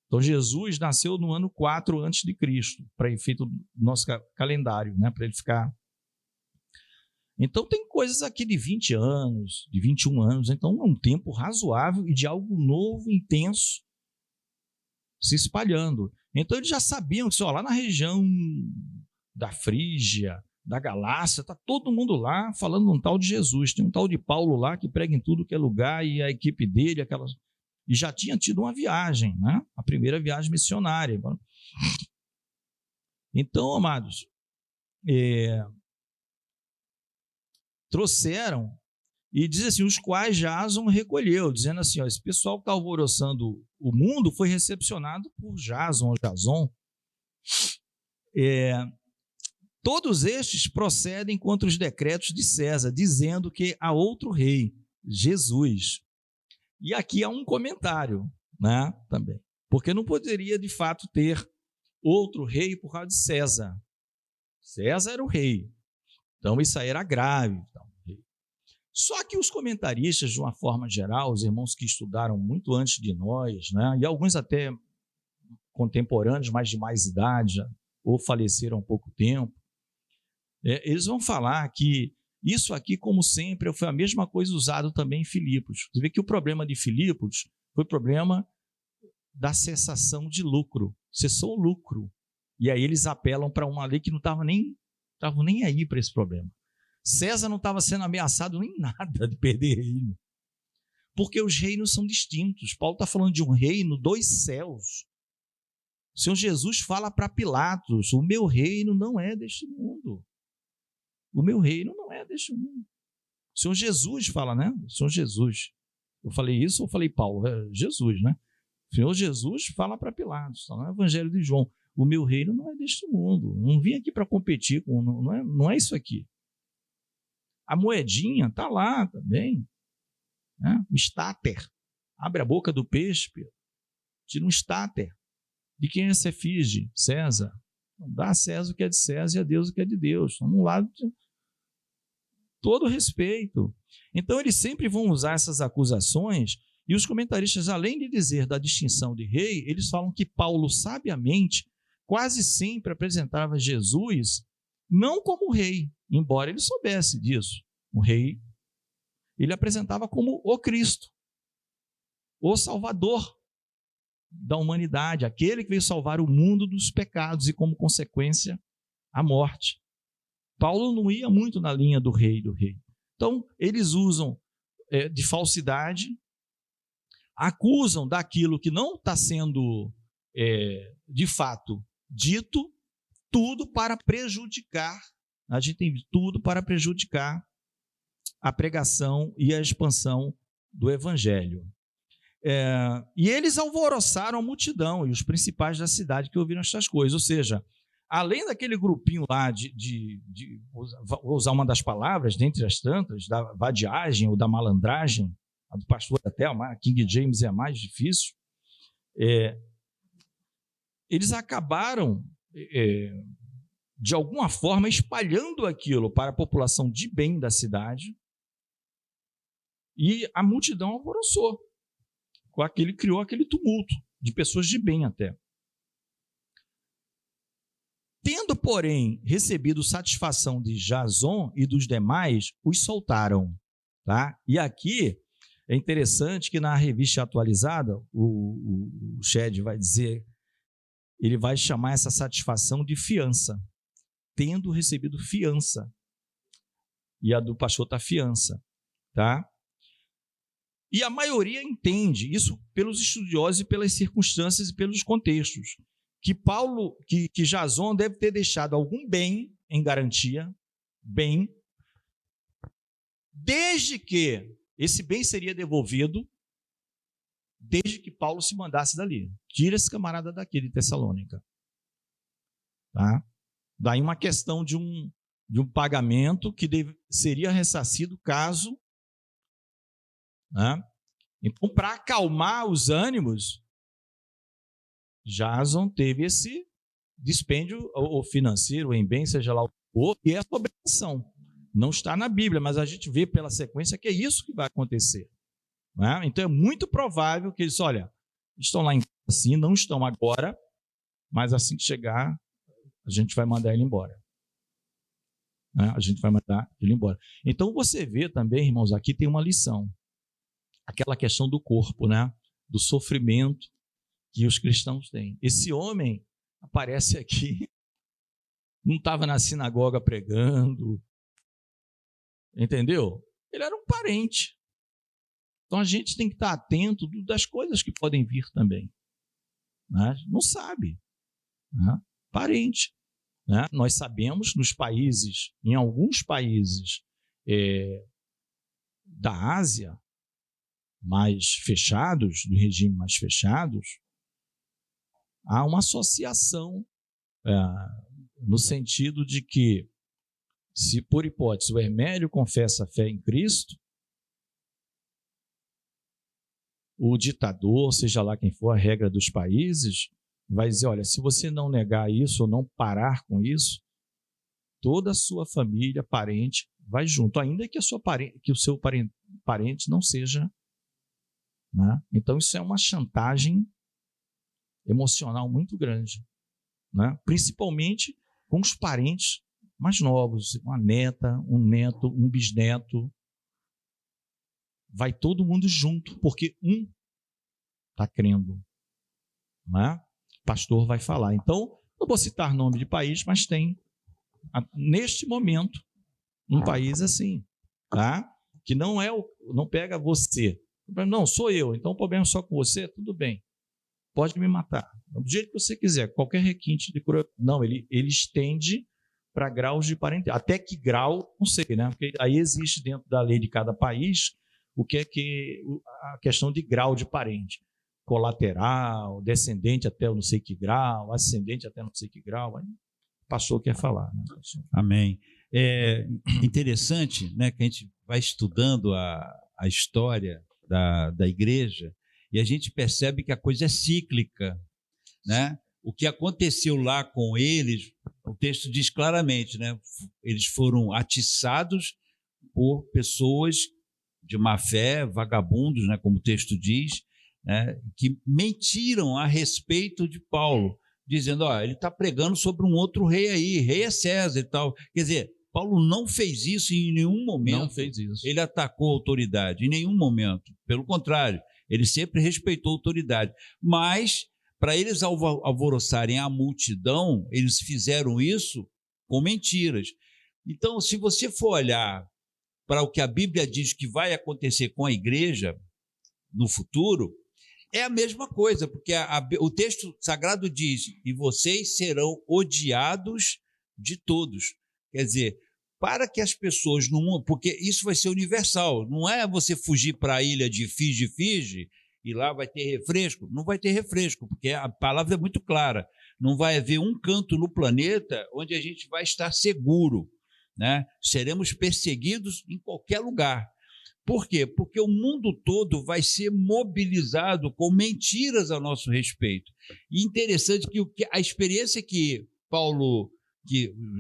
Então, Jesus nasceu no ano 4 a.C., para efeito do nosso calendário, né? Para ele ficar. Então, tem coisas aqui de 20 anos, de 21 anos, então é um tempo razoável e de algo novo, intenso, se espalhando. Então, eles já sabiam que lá na região da Frígia, da Galácia, está todo mundo lá falando de um tal de Jesus. Tem um tal de Paulo lá que prega em tudo que é lugar, e a equipe dele, e já tinha tido uma viagem, né? A primeira viagem missionária. Então, amados, trouxeram, e diz assim, os quais Jason recolheu, dizendo assim, esse pessoal que está alvoroçando o mundo foi recepcionado por Jason. Todos estes procedem contra os decretos de César, dizendo que há outro rei, Jesus. E aqui há um comentário, né, também, porque não poderia de fato ter outro rei por causa de César. César era o rei, então isso aí era grave. Só que os comentaristas, de uma forma geral, os irmãos que estudaram muito antes de nós, né, e alguns até contemporâneos, mas de mais idade, ou faleceram há pouco tempo, eles vão falar que isso aqui, como sempre, foi a mesma coisa usado também em Filipos. Você vê que o problema de Filipos foi o problema da cessação de lucro. Cessou o lucro. E aí eles apelam para uma lei que não estavam nem aí para esse problema. César não estava sendo ameaçado nem nada de perder reino. Porque os reinos são distintos. Paulo está falando de um reino dos céus. O Senhor Jesus fala para Pilatos: o meu reino não é deste mundo. O meu reino não é deste mundo. O Senhor Jesus fala, né? O Senhor Jesus. Eu falei isso ou falei Paulo? Jesus, né? O Senhor Jesus fala para Pilatos, está no Evangelho de João: o meu reino não é deste mundo. Não vim aqui para competir com, não é isso aqui. A moedinha está lá também, né? O estáter. Abre a boca do peixe, tira um estáter. De quem é essa efígie? César. Dá a César o que é de César e a Deus o que é de Deus. Vamos lá, todo respeito. Então, eles sempre vão usar essas acusações, e os comentaristas, além de dizer da distinção de rei, eles falam que Paulo, sabiamente, quase sempre apresentava Jesus não como rei, embora ele soubesse disso. O rei, ele apresentava como o Cristo, o Salvador da humanidade, aquele que veio salvar o mundo dos pecados e, como consequência, a morte. Paulo não ia muito na linha do rei. Então, eles usam de falsidade, acusam daquilo que não está sendo, de fato, dito, tudo para prejudicar, a gente tem tudo para prejudicar a pregação e a expansão do Evangelho. E eles alvoroçaram a multidão e os principais da cidade que ouviram estas coisas. Ou seja, além daquele grupinho lá vou usar uma das palavras, dentre as tantas, da vadiagem ou da malandragem, a do pastor até, a King James é a mais difícil, eles acabaram, de alguma forma, espalhando aquilo para a população de bem da cidade, e a multidão alvoroçou. Criou aquele tumulto de pessoas de bem até. Tendo, porém, recebido satisfação de Jason e dos demais, os soltaram. Tá? E aqui é interessante que na revista atualizada, o Shed vai dizer, ele vai chamar essa satisfação de fiança. Tendo recebido fiança. E a do pastor está fiança. Tá? E a maioria entende isso pelos estudiosos e pelas circunstâncias e pelos contextos, que que Jason deve ter deixado algum bem em garantia, desde que esse bem seria devolvido, desde que Paulo se mandasse dali. Tira esse camarada daqui de Tessalônica. Tá? Daí uma questão de um pagamento que seria ressarcido caso... Né? Então, para acalmar os ânimos, Jason teve esse dispêndio ou financeiro, em bem, seja lá o que for, e essa obrigação. Não está na Bíblia, mas a gente vê pela sequência que é isso que vai acontecer. Né? Então, é muito provável que eles, estão lá em casa assim, não estão agora, mas assim que chegar, a gente vai mandar ele embora. Né? A gente vai mandar ele embora. Então, você vê também, irmãos, aqui tem uma lição. Aquela questão do corpo, né? Do sofrimento que os cristãos têm. Esse homem aparece aqui, não estava na sinagoga pregando, entendeu? Ele era um parente. Então a gente tem que estar atento das coisas que podem vir também. Né? Não sabe. Né? Parente. Né? Nós sabemos nos países, em alguns países da Ásia, mais fechados, do regime mais fechados, há uma associação no sentido de que, se por hipótese o Hermélio confessa a fé em Cristo, o ditador, seja lá quem for a regra dos países, vai dizer, olha, se você não negar isso ou não parar com isso, toda a sua família, parente, vai junto, ainda que o seu parente não seja... Né? Então, isso é uma chantagem emocional muito grande, né? Principalmente com os parentes mais novos, uma neta, um neto, um bisneto. Vai todo mundo junto, porque um está crendo. Né? O pastor vai falar. Então, não vou citar nome de país, mas tem, neste momento, um país assim, tá? Que não pega você. Não, sou eu, então o problema é só com você, tudo bem. pode me matar, do jeito que você quiser, qualquer requinte de crueldade. Não, ele estende para graus de parentesco. Até que grau, não sei, né? Porque aí existe dentro da lei de cada país o que é a questão de grau de parente. Colateral, descendente até não sei que grau, ascendente até não sei que grau. Aí o pastor quer falar, né? Amém. É interessante, né, que a gente vai estudando a história da igreja e a gente percebe que a coisa é cíclica, né? O que aconteceu lá com eles, o texto diz claramente, né? Eles foram atiçados por pessoas de má fé, vagabundos, né, como o texto diz, né, que mentiram a respeito de Paulo, dizendo, ele está pregando sobre um outro rei aí, rei é César e tal. Quer dizer, Paulo não fez isso em nenhum momento. Não fez isso. Ele atacou a autoridade, em nenhum momento. Pelo contrário, ele sempre respeitou a autoridade. Mas, para eles alvoroçarem a multidão, eles fizeram isso com mentiras. Então, se você for olhar para o que a Bíblia diz que vai acontecer com a igreja no futuro, é a mesma coisa, porque o texto sagrado diz, e vocês serão odiados de todos. Quer dizer, para que as pessoas no mundo, porque isso vai ser universal, não é você fugir para a ilha de Fiji, e lá vai ter refresco. Não vai ter refresco, porque a palavra é muito clara. Não vai haver um canto no planeta onde a gente vai estar seguro, né? Seremos perseguidos em qualquer lugar. Por quê? Porque o mundo todo vai ser mobilizado com mentiras a nosso respeito. E interessante que a experiência que o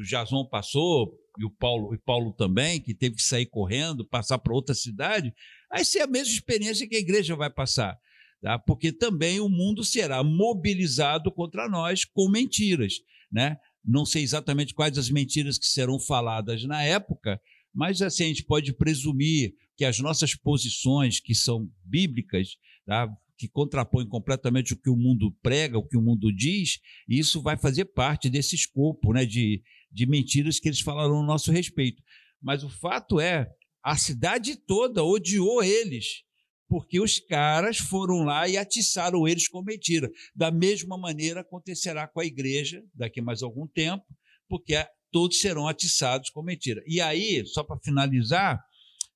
Jason passou, e o Paulo também, que teve que sair correndo, passar para outra cidade, vai ser a mesma experiência que a igreja vai passar, tá? Porque também o mundo será mobilizado contra nós com mentiras, né? Não sei exatamente quais as mentiras que serão faladas na época, mas assim, a gente pode presumir que as nossas posições, que são bíblicas, tá? Que contrapõem completamente o que o mundo prega, o que o mundo diz, e isso vai fazer parte desse escopo, né, de mentiras que eles falaram no nosso respeito. Mas o fato é, a cidade toda odiou eles, porque os caras foram lá e atiçaram eles com mentira. Da mesma maneira acontecerá com a igreja daqui a mais algum tempo, porque todos serão atiçados com mentira. E aí, só para finalizar,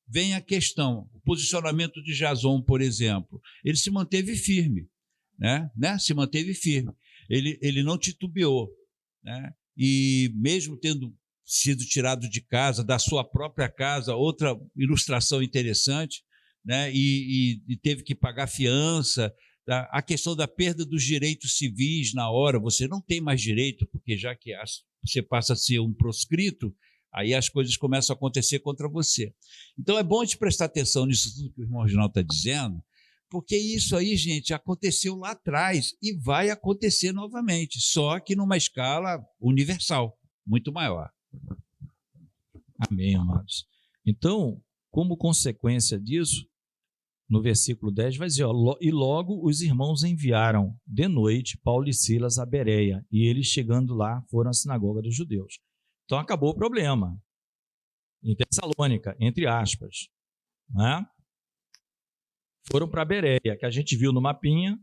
vem a questão, o posicionamento de Jason, por exemplo, ele se manteve firme, né? Se manteve firme, ele não titubeou, né? E mesmo tendo sido tirado de casa, da sua própria casa, outra ilustração interessante, né? E teve que pagar fiança, tá? A questão da perda dos direitos civis na hora, você não tem mais direito, porque já que você passa a ser um proscrito, aí as coisas começam a acontecer contra você. Então é bom a gente prestar atenção nisso tudo que o irmão Reginaldo está dizendo, porque isso aí, gente, aconteceu lá atrás e vai acontecer novamente, só que numa escala universal, muito maior. Amém, amados. Então, como consequência disso, no versículo 10 vai dizer, e logo os irmãos enviaram de noite Paulo e Silas a Bereia, e eles chegando lá foram à sinagoga dos judeus. Então acabou o problema. Em Tessalônica, entre aspas, né? Foram para Bereia, que a gente viu no mapinha,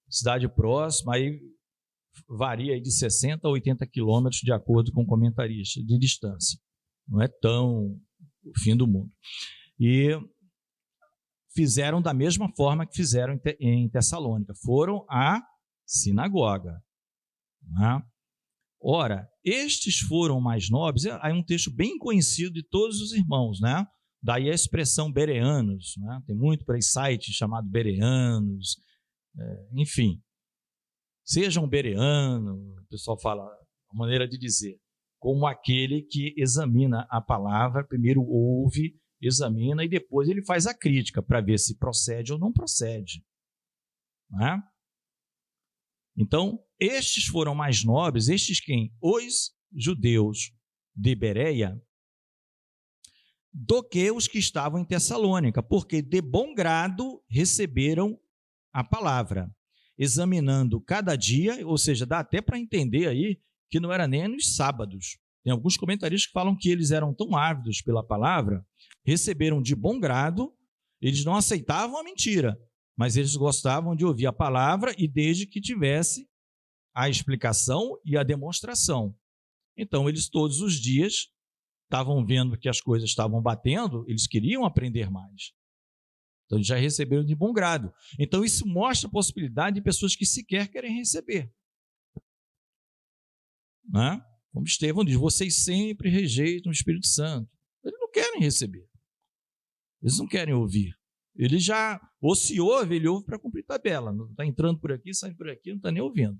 cidade próxima, aí varia aí de 60 a 80 quilômetros, de acordo com o comentarista, de distância. Não é tão o fim do mundo. E fizeram da mesma forma que fizeram em Tessalônica. Foram à sinagoga. Né? Ora, estes foram mais nobres. Aí um texto bem conhecido de todos os irmãos, né? Daí a expressão bereanos, né? Tem muito por aí site chamado bereanos, enfim. Sejam bereanos, o pessoal fala, a maneira de dizer, como aquele que examina a palavra, primeiro ouve, examina e depois ele faz a crítica para ver se procede ou não procede. Né? Então, estes foram mais nobres, estes quem? Os judeus de Bereia, do que os que estavam em Tessalônica, porque de bom grado receberam a palavra, examinando cada dia, ou seja, dá até para entender aí que não era nem nos sábados. Tem alguns comentaristas que falam que eles eram tão ávidos pela palavra, receberam de bom grado, eles não aceitavam a mentira, mas eles gostavam de ouvir a palavra e desde que tivesse a explicação e a demonstração. Então, eles todos os dias estavam vendo que as coisas estavam batendo, eles queriam aprender mais. Então, eles já receberam de bom grado. Então, isso mostra a possibilidade de pessoas que sequer querem receber. Né? Como Estevão diz, vocês sempre rejeitam o Espírito Santo. Eles não querem receber. Eles não querem ouvir. Ele já, ou se ouve, ele ouve para cumprir tabela. Não está entrando por aqui, saindo por aqui, não está nem ouvindo.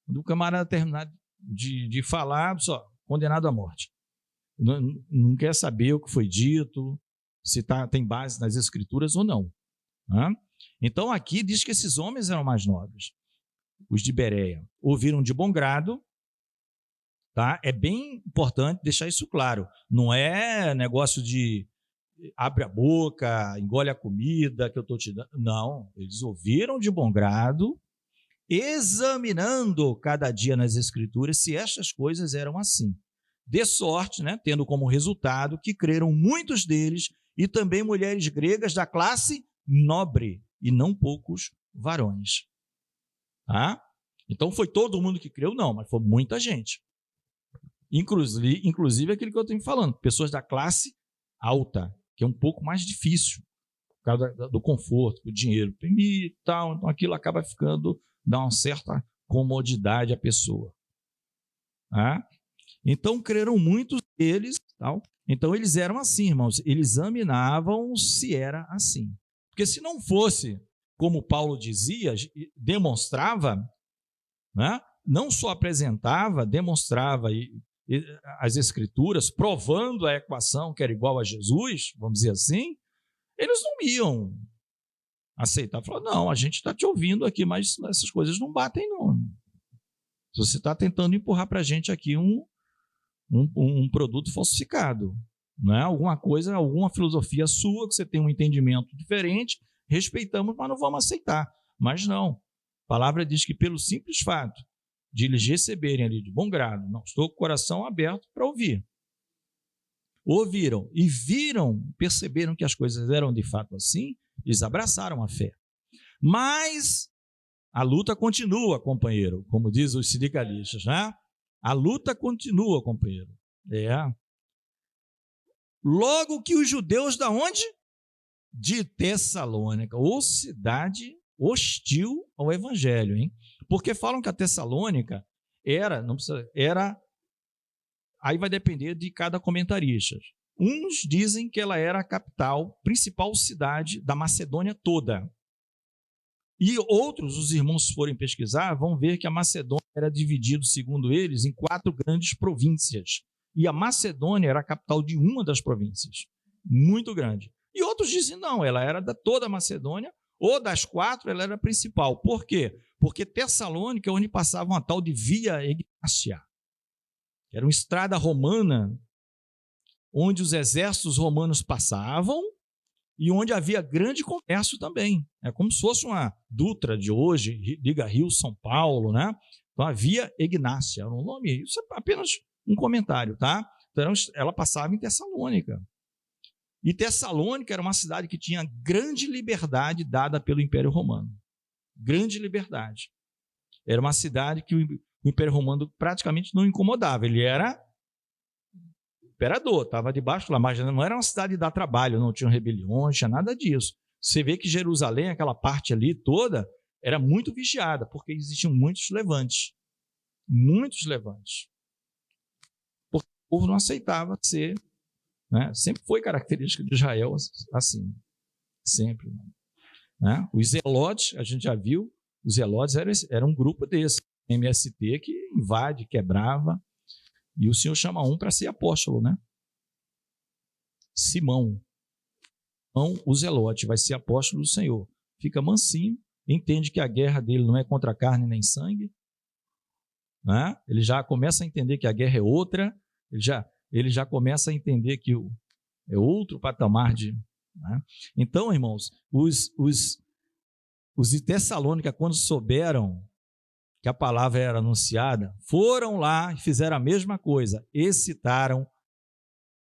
Quando o camarada terminar de falar, só, condenado à morte. Não quer saber o que foi dito, se tem base nas Escrituras ou não. Né? Então, aqui diz que esses homens eram mais nobres. Os de Bereia ouviram de bom grado. Tá? É bem importante deixar isso claro. Não é negócio de abre a boca, engole a comida que eu estou te dando. Não, eles ouviram de bom grado, examinando cada dia nas Escrituras se estas coisas eram assim. De sorte, né, tendo como resultado que creram muitos deles e também mulheres gregas da classe nobre e não poucos varões. Tá? Então foi todo mundo que creu? Não, mas foi muita gente. Inclusive aquilo que eu estou falando, pessoas da classe alta, que é um pouco mais difícil, por causa do conforto, do dinheiro e tal, então aquilo acaba ficando, dá uma certa comodidade à pessoa. Tá? Então creram muitos deles, tal. Então eles eram assim, irmãos, eles examinavam se era assim. Porque se não fosse, como Paulo dizia, demonstrava, né? Não só apresentava, demonstrava as Escrituras, provando a equação que era igual a Jesus, vamos dizer assim, eles não iam aceitar. Falaram, não, a gente está te ouvindo aqui, mas essas coisas não batem, não. Você está tentando empurrar para a gente aqui um produto falsificado. Não é? Alguma coisa, alguma filosofia sua, que você tem um entendimento diferente, respeitamos, mas não vamos aceitar. Mas não. A palavra diz que pelo simples fato de eles receberem ali de bom grado, não, estou com o coração aberto para ouvir. Ouviram e viram, perceberam que as coisas eram de fato assim, eles abraçaram a fé. Mas a luta continua, companheiro, como diz os sindicalistas, né? A luta continua, companheiro. Logo que os judeus da onde? De Tessalônica, ou cidade hostil ao evangelho, hein? Porque falam que a Tessalônica era, aí vai depender de cada comentarista. Uns dizem que ela era a capital, principal cidade da Macedônia toda. E outros, os irmãos, se forem pesquisar, vão ver que a Macedônia era dividida, segundo eles, em 4 grandes províncias. E a Macedônia era a capital de uma das províncias, muito grande. E outros dizem, não, ela era da toda a Macedônia, ou das 4, ela era a principal. Por quê? Porque Tessalônica é onde passava uma tal de Via Egnátia. Era uma estrada romana, onde os exércitos romanos passavam e onde havia grande comércio também. É como se fosse uma Dutra de hoje, liga Rio-São Paulo, né? Então, a Via Egnátia, era um nome, isso é apenas um comentário, tá? Então, ela passava em Tessalônica. E Tessalônica era uma cidade que tinha grande liberdade dada pelo Império Romano. Grande liberdade. Era uma cidade que o Império Romano praticamente não incomodava. Ele era imperador, estava debaixo lá, mas não era uma cidade de dar trabalho, não tinha rebeliões, tinha nada disso. Você vê que Jerusalém, aquela parte ali toda, era muito vigiada, porque existiam muitos levantes. Muitos levantes. Porque o povo não aceitava ser... Né? Sempre foi característica de Israel assim, sempre. Né? Os zelotes, a gente já viu, os zelotes eram um grupo desse, MST, que invade, quebrava, e o Senhor chama um para ser apóstolo, né? Simão, o zelote, vai ser apóstolo do Senhor, fica mansinho, entende que a guerra dele não é contra carne nem sangue, né? Ele já começa a entender que a guerra é outra, ele já começa a entender que é outro patamar de... Né? Então, irmãos, os de Tessalônica, quando souberam que a palavra era anunciada, foram lá e fizeram a mesma coisa, excitaram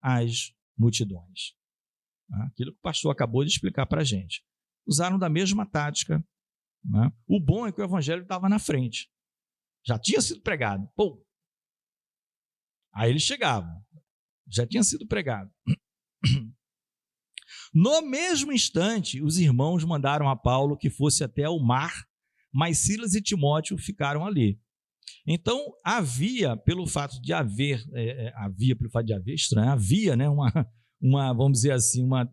as multidões. Aquilo que o pastor acabou de explicar para a gente. usaram da mesma tática, né? O bom é que o evangelho estava na frente. Já tinha sido pregado. Pô. Aí eles chegavam. Já tinha sido pregado. No mesmo instante, os irmãos mandaram a Paulo que fosse até o mar, mas Silas e Timóteo ficaram ali. Então, havia, pelo fato de haver, estranho, havia, né, vamos dizer assim, uma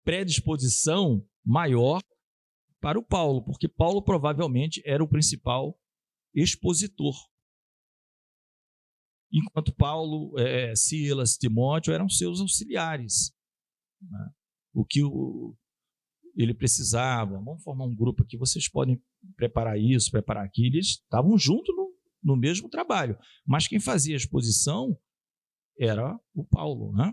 predisposição maior para o Paulo, porque Paulo provavelmente era o principal expositor. Enquanto Paulo, Silas, Timóteo eram seus auxiliares, né? O que ele precisava, vamos formar um grupo aqui, vocês podem preparar isso, preparar aquilo. Eles estavam juntos no mesmo trabalho, mas quem fazia a exposição era o Paulo, né?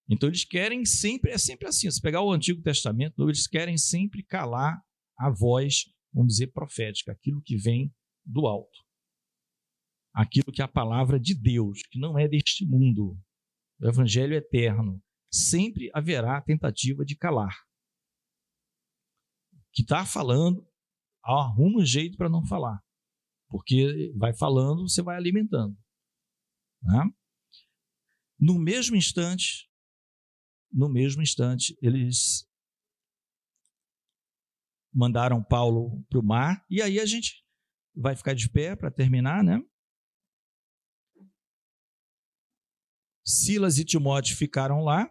Então eles querem sempre, é sempre assim, se pegar o Antigo Testamento, eles querem sempre calar a voz, vamos dizer, profética, aquilo que vem do alto, aquilo que é a palavra de Deus, que não é deste mundo, o evangelho eterno. Sempre haverá a tentativa de calar. Que está falando, arruma um jeito para não falar, porque vai falando, você vai alimentando, né? No mesmo instante, eles mandaram Paulo para o mar, e aí a gente vai ficar de pé para terminar, né? Silas e Timóteo ficaram lá,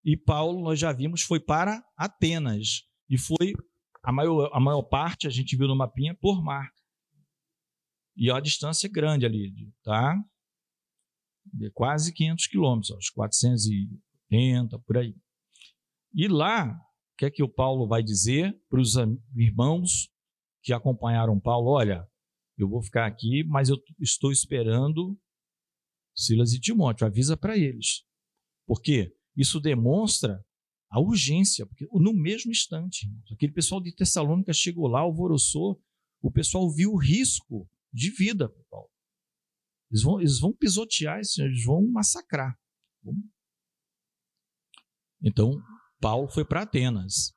e Paulo, nós já vimos, foi para Atenas, e foi a maior parte, a gente viu no mapinha, por mar. E a distância é grande ali, tá? De quase 500 quilômetros, uns 480, por aí. E lá, o que é que o Paulo vai dizer para os irmãos que acompanharam Paulo? Olha, eu vou ficar aqui, mas eu estou esperando Silas e Timóteo, avisa para eles. Por quê? Isso demonstra a urgência, porque no mesmo instante, aquele pessoal de Tessalônica chegou lá, alvoroçou, o pessoal viu o risco de vida para Paulo. Eles vão pisotear, eles vão massacrar. Então, Paulo foi para Atenas.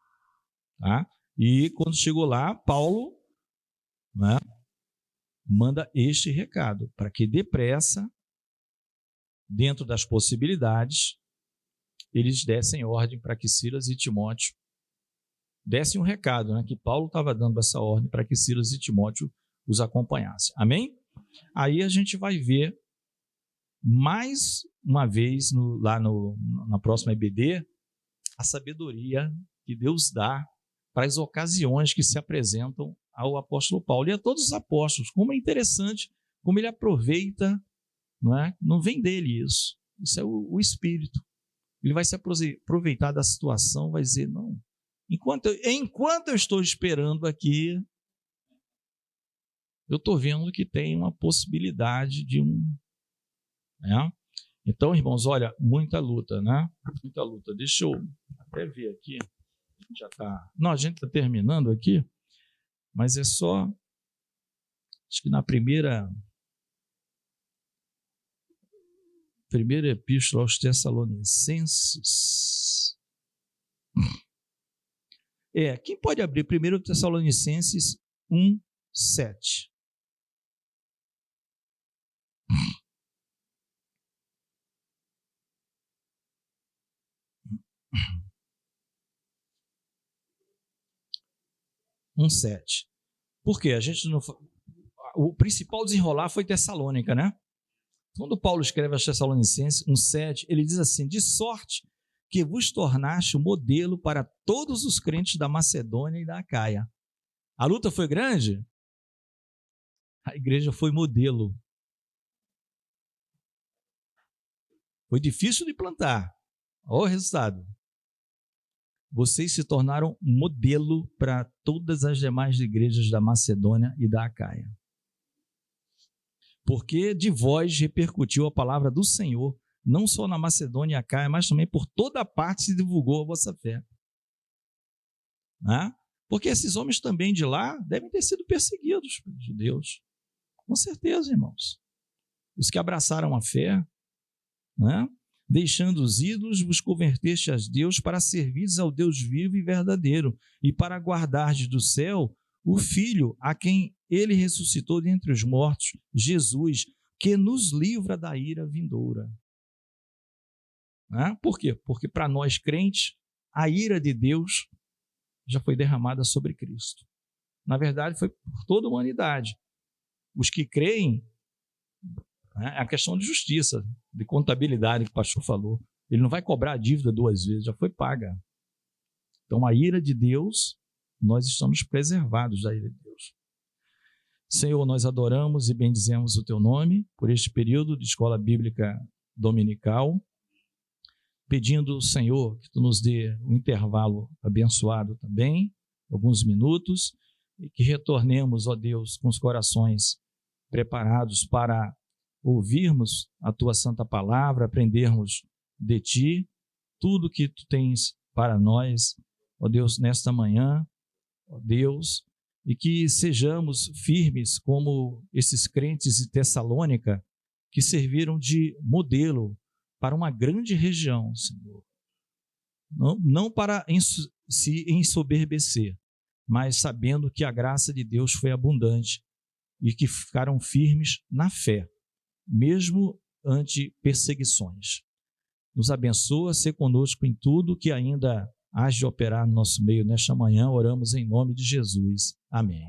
Tá? E quando chegou lá, Paulo, né, manda este recado, para que depressa, dentro das possibilidades, eles dessem ordem para que Silas e Timóteo dessem um recado, né, que Paulo estava dando essa ordem para que Silas e Timóteo os acompanhassem. Amém? Aí a gente vai ver mais uma vez na próxima EBD a sabedoria que Deus dá para as ocasiões que se apresentam ao apóstolo Paulo e a todos os apóstolos. Como é interessante, como ele aproveita, não vem dele isso é o Espírito. Ele vai se aproveitar da situação, vai dizer, não, enquanto eu estou esperando aqui, eu estou vendo que tem uma possibilidade de né? Então, irmãos, olha, muita luta, né? Muita luta. Deixa eu até ver aqui. A gente já está. Não, a gente está terminando aqui, mas é só. Acho que na primeira epístola aos Tessalonicenses. Quem pode abrir 1 Tessalonicenses 1:7? Por quê? A gente não. O principal desenrolar foi Tessalônica, né? Quando Paulo escreve aos Tessalonicenses 1:7, ele diz assim: de sorte que vos tornaste um modelo para todos os crentes da Macedônia e da Acaia. A luta foi grande? A igreja foi modelo. Foi difícil de plantar. Olha o resultado. Vocês se tornaram modelo para todas as demais igrejas da Macedônia e da Acaia. Porque de vós repercutiu a palavra do Senhor, não só na Macedônia e Acaia, mas também por toda parte se divulgou a vossa fé. Né? Porque esses homens também de lá devem ter sido perseguidos pelos judeus. Com certeza, irmãos. Os que abraçaram a fé, né? Deixando os ídolos, vos converteste a Deus para servires ao Deus vivo e verdadeiro, e para guardardes do céu o Filho, a quem ele ressuscitou dentre os mortos, Jesus, que nos livra da ira vindoura. Por quê? Porque para nós crentes, a ira de Deus já foi derramada sobre Cristo. Na verdade, foi por toda a humanidade. Os que creem, é a questão de justiça, de contabilidade que o pastor falou. Ele não vai cobrar a dívida 2 vezes, já foi paga. Então, a ira de Deus, nós estamos preservados da ira de Deus. Senhor, nós adoramos e bendizemos o teu nome por este período de escola bíblica dominical, pedindo, Senhor, que tu nos dê um intervalo abençoado também, alguns minutos, e que retornemos, ó Deus, com os corações preparados para ouvirmos a tua santa palavra, aprendermos de ti tudo que tu tens para nós, ó Deus, nesta manhã, ó Deus, e que sejamos firmes como esses crentes de Tessalônica que serviram de modelo para uma grande região, Senhor. Não para se ensoberbecer, mas sabendo que a graça de Deus foi abundante e que ficaram firmes na fé, mesmo ante perseguições. Nos abençoa, ser conosco em tudo que ainda hás de operar no nosso meio nesta manhã. Oramos em nome de Jesus. Amém.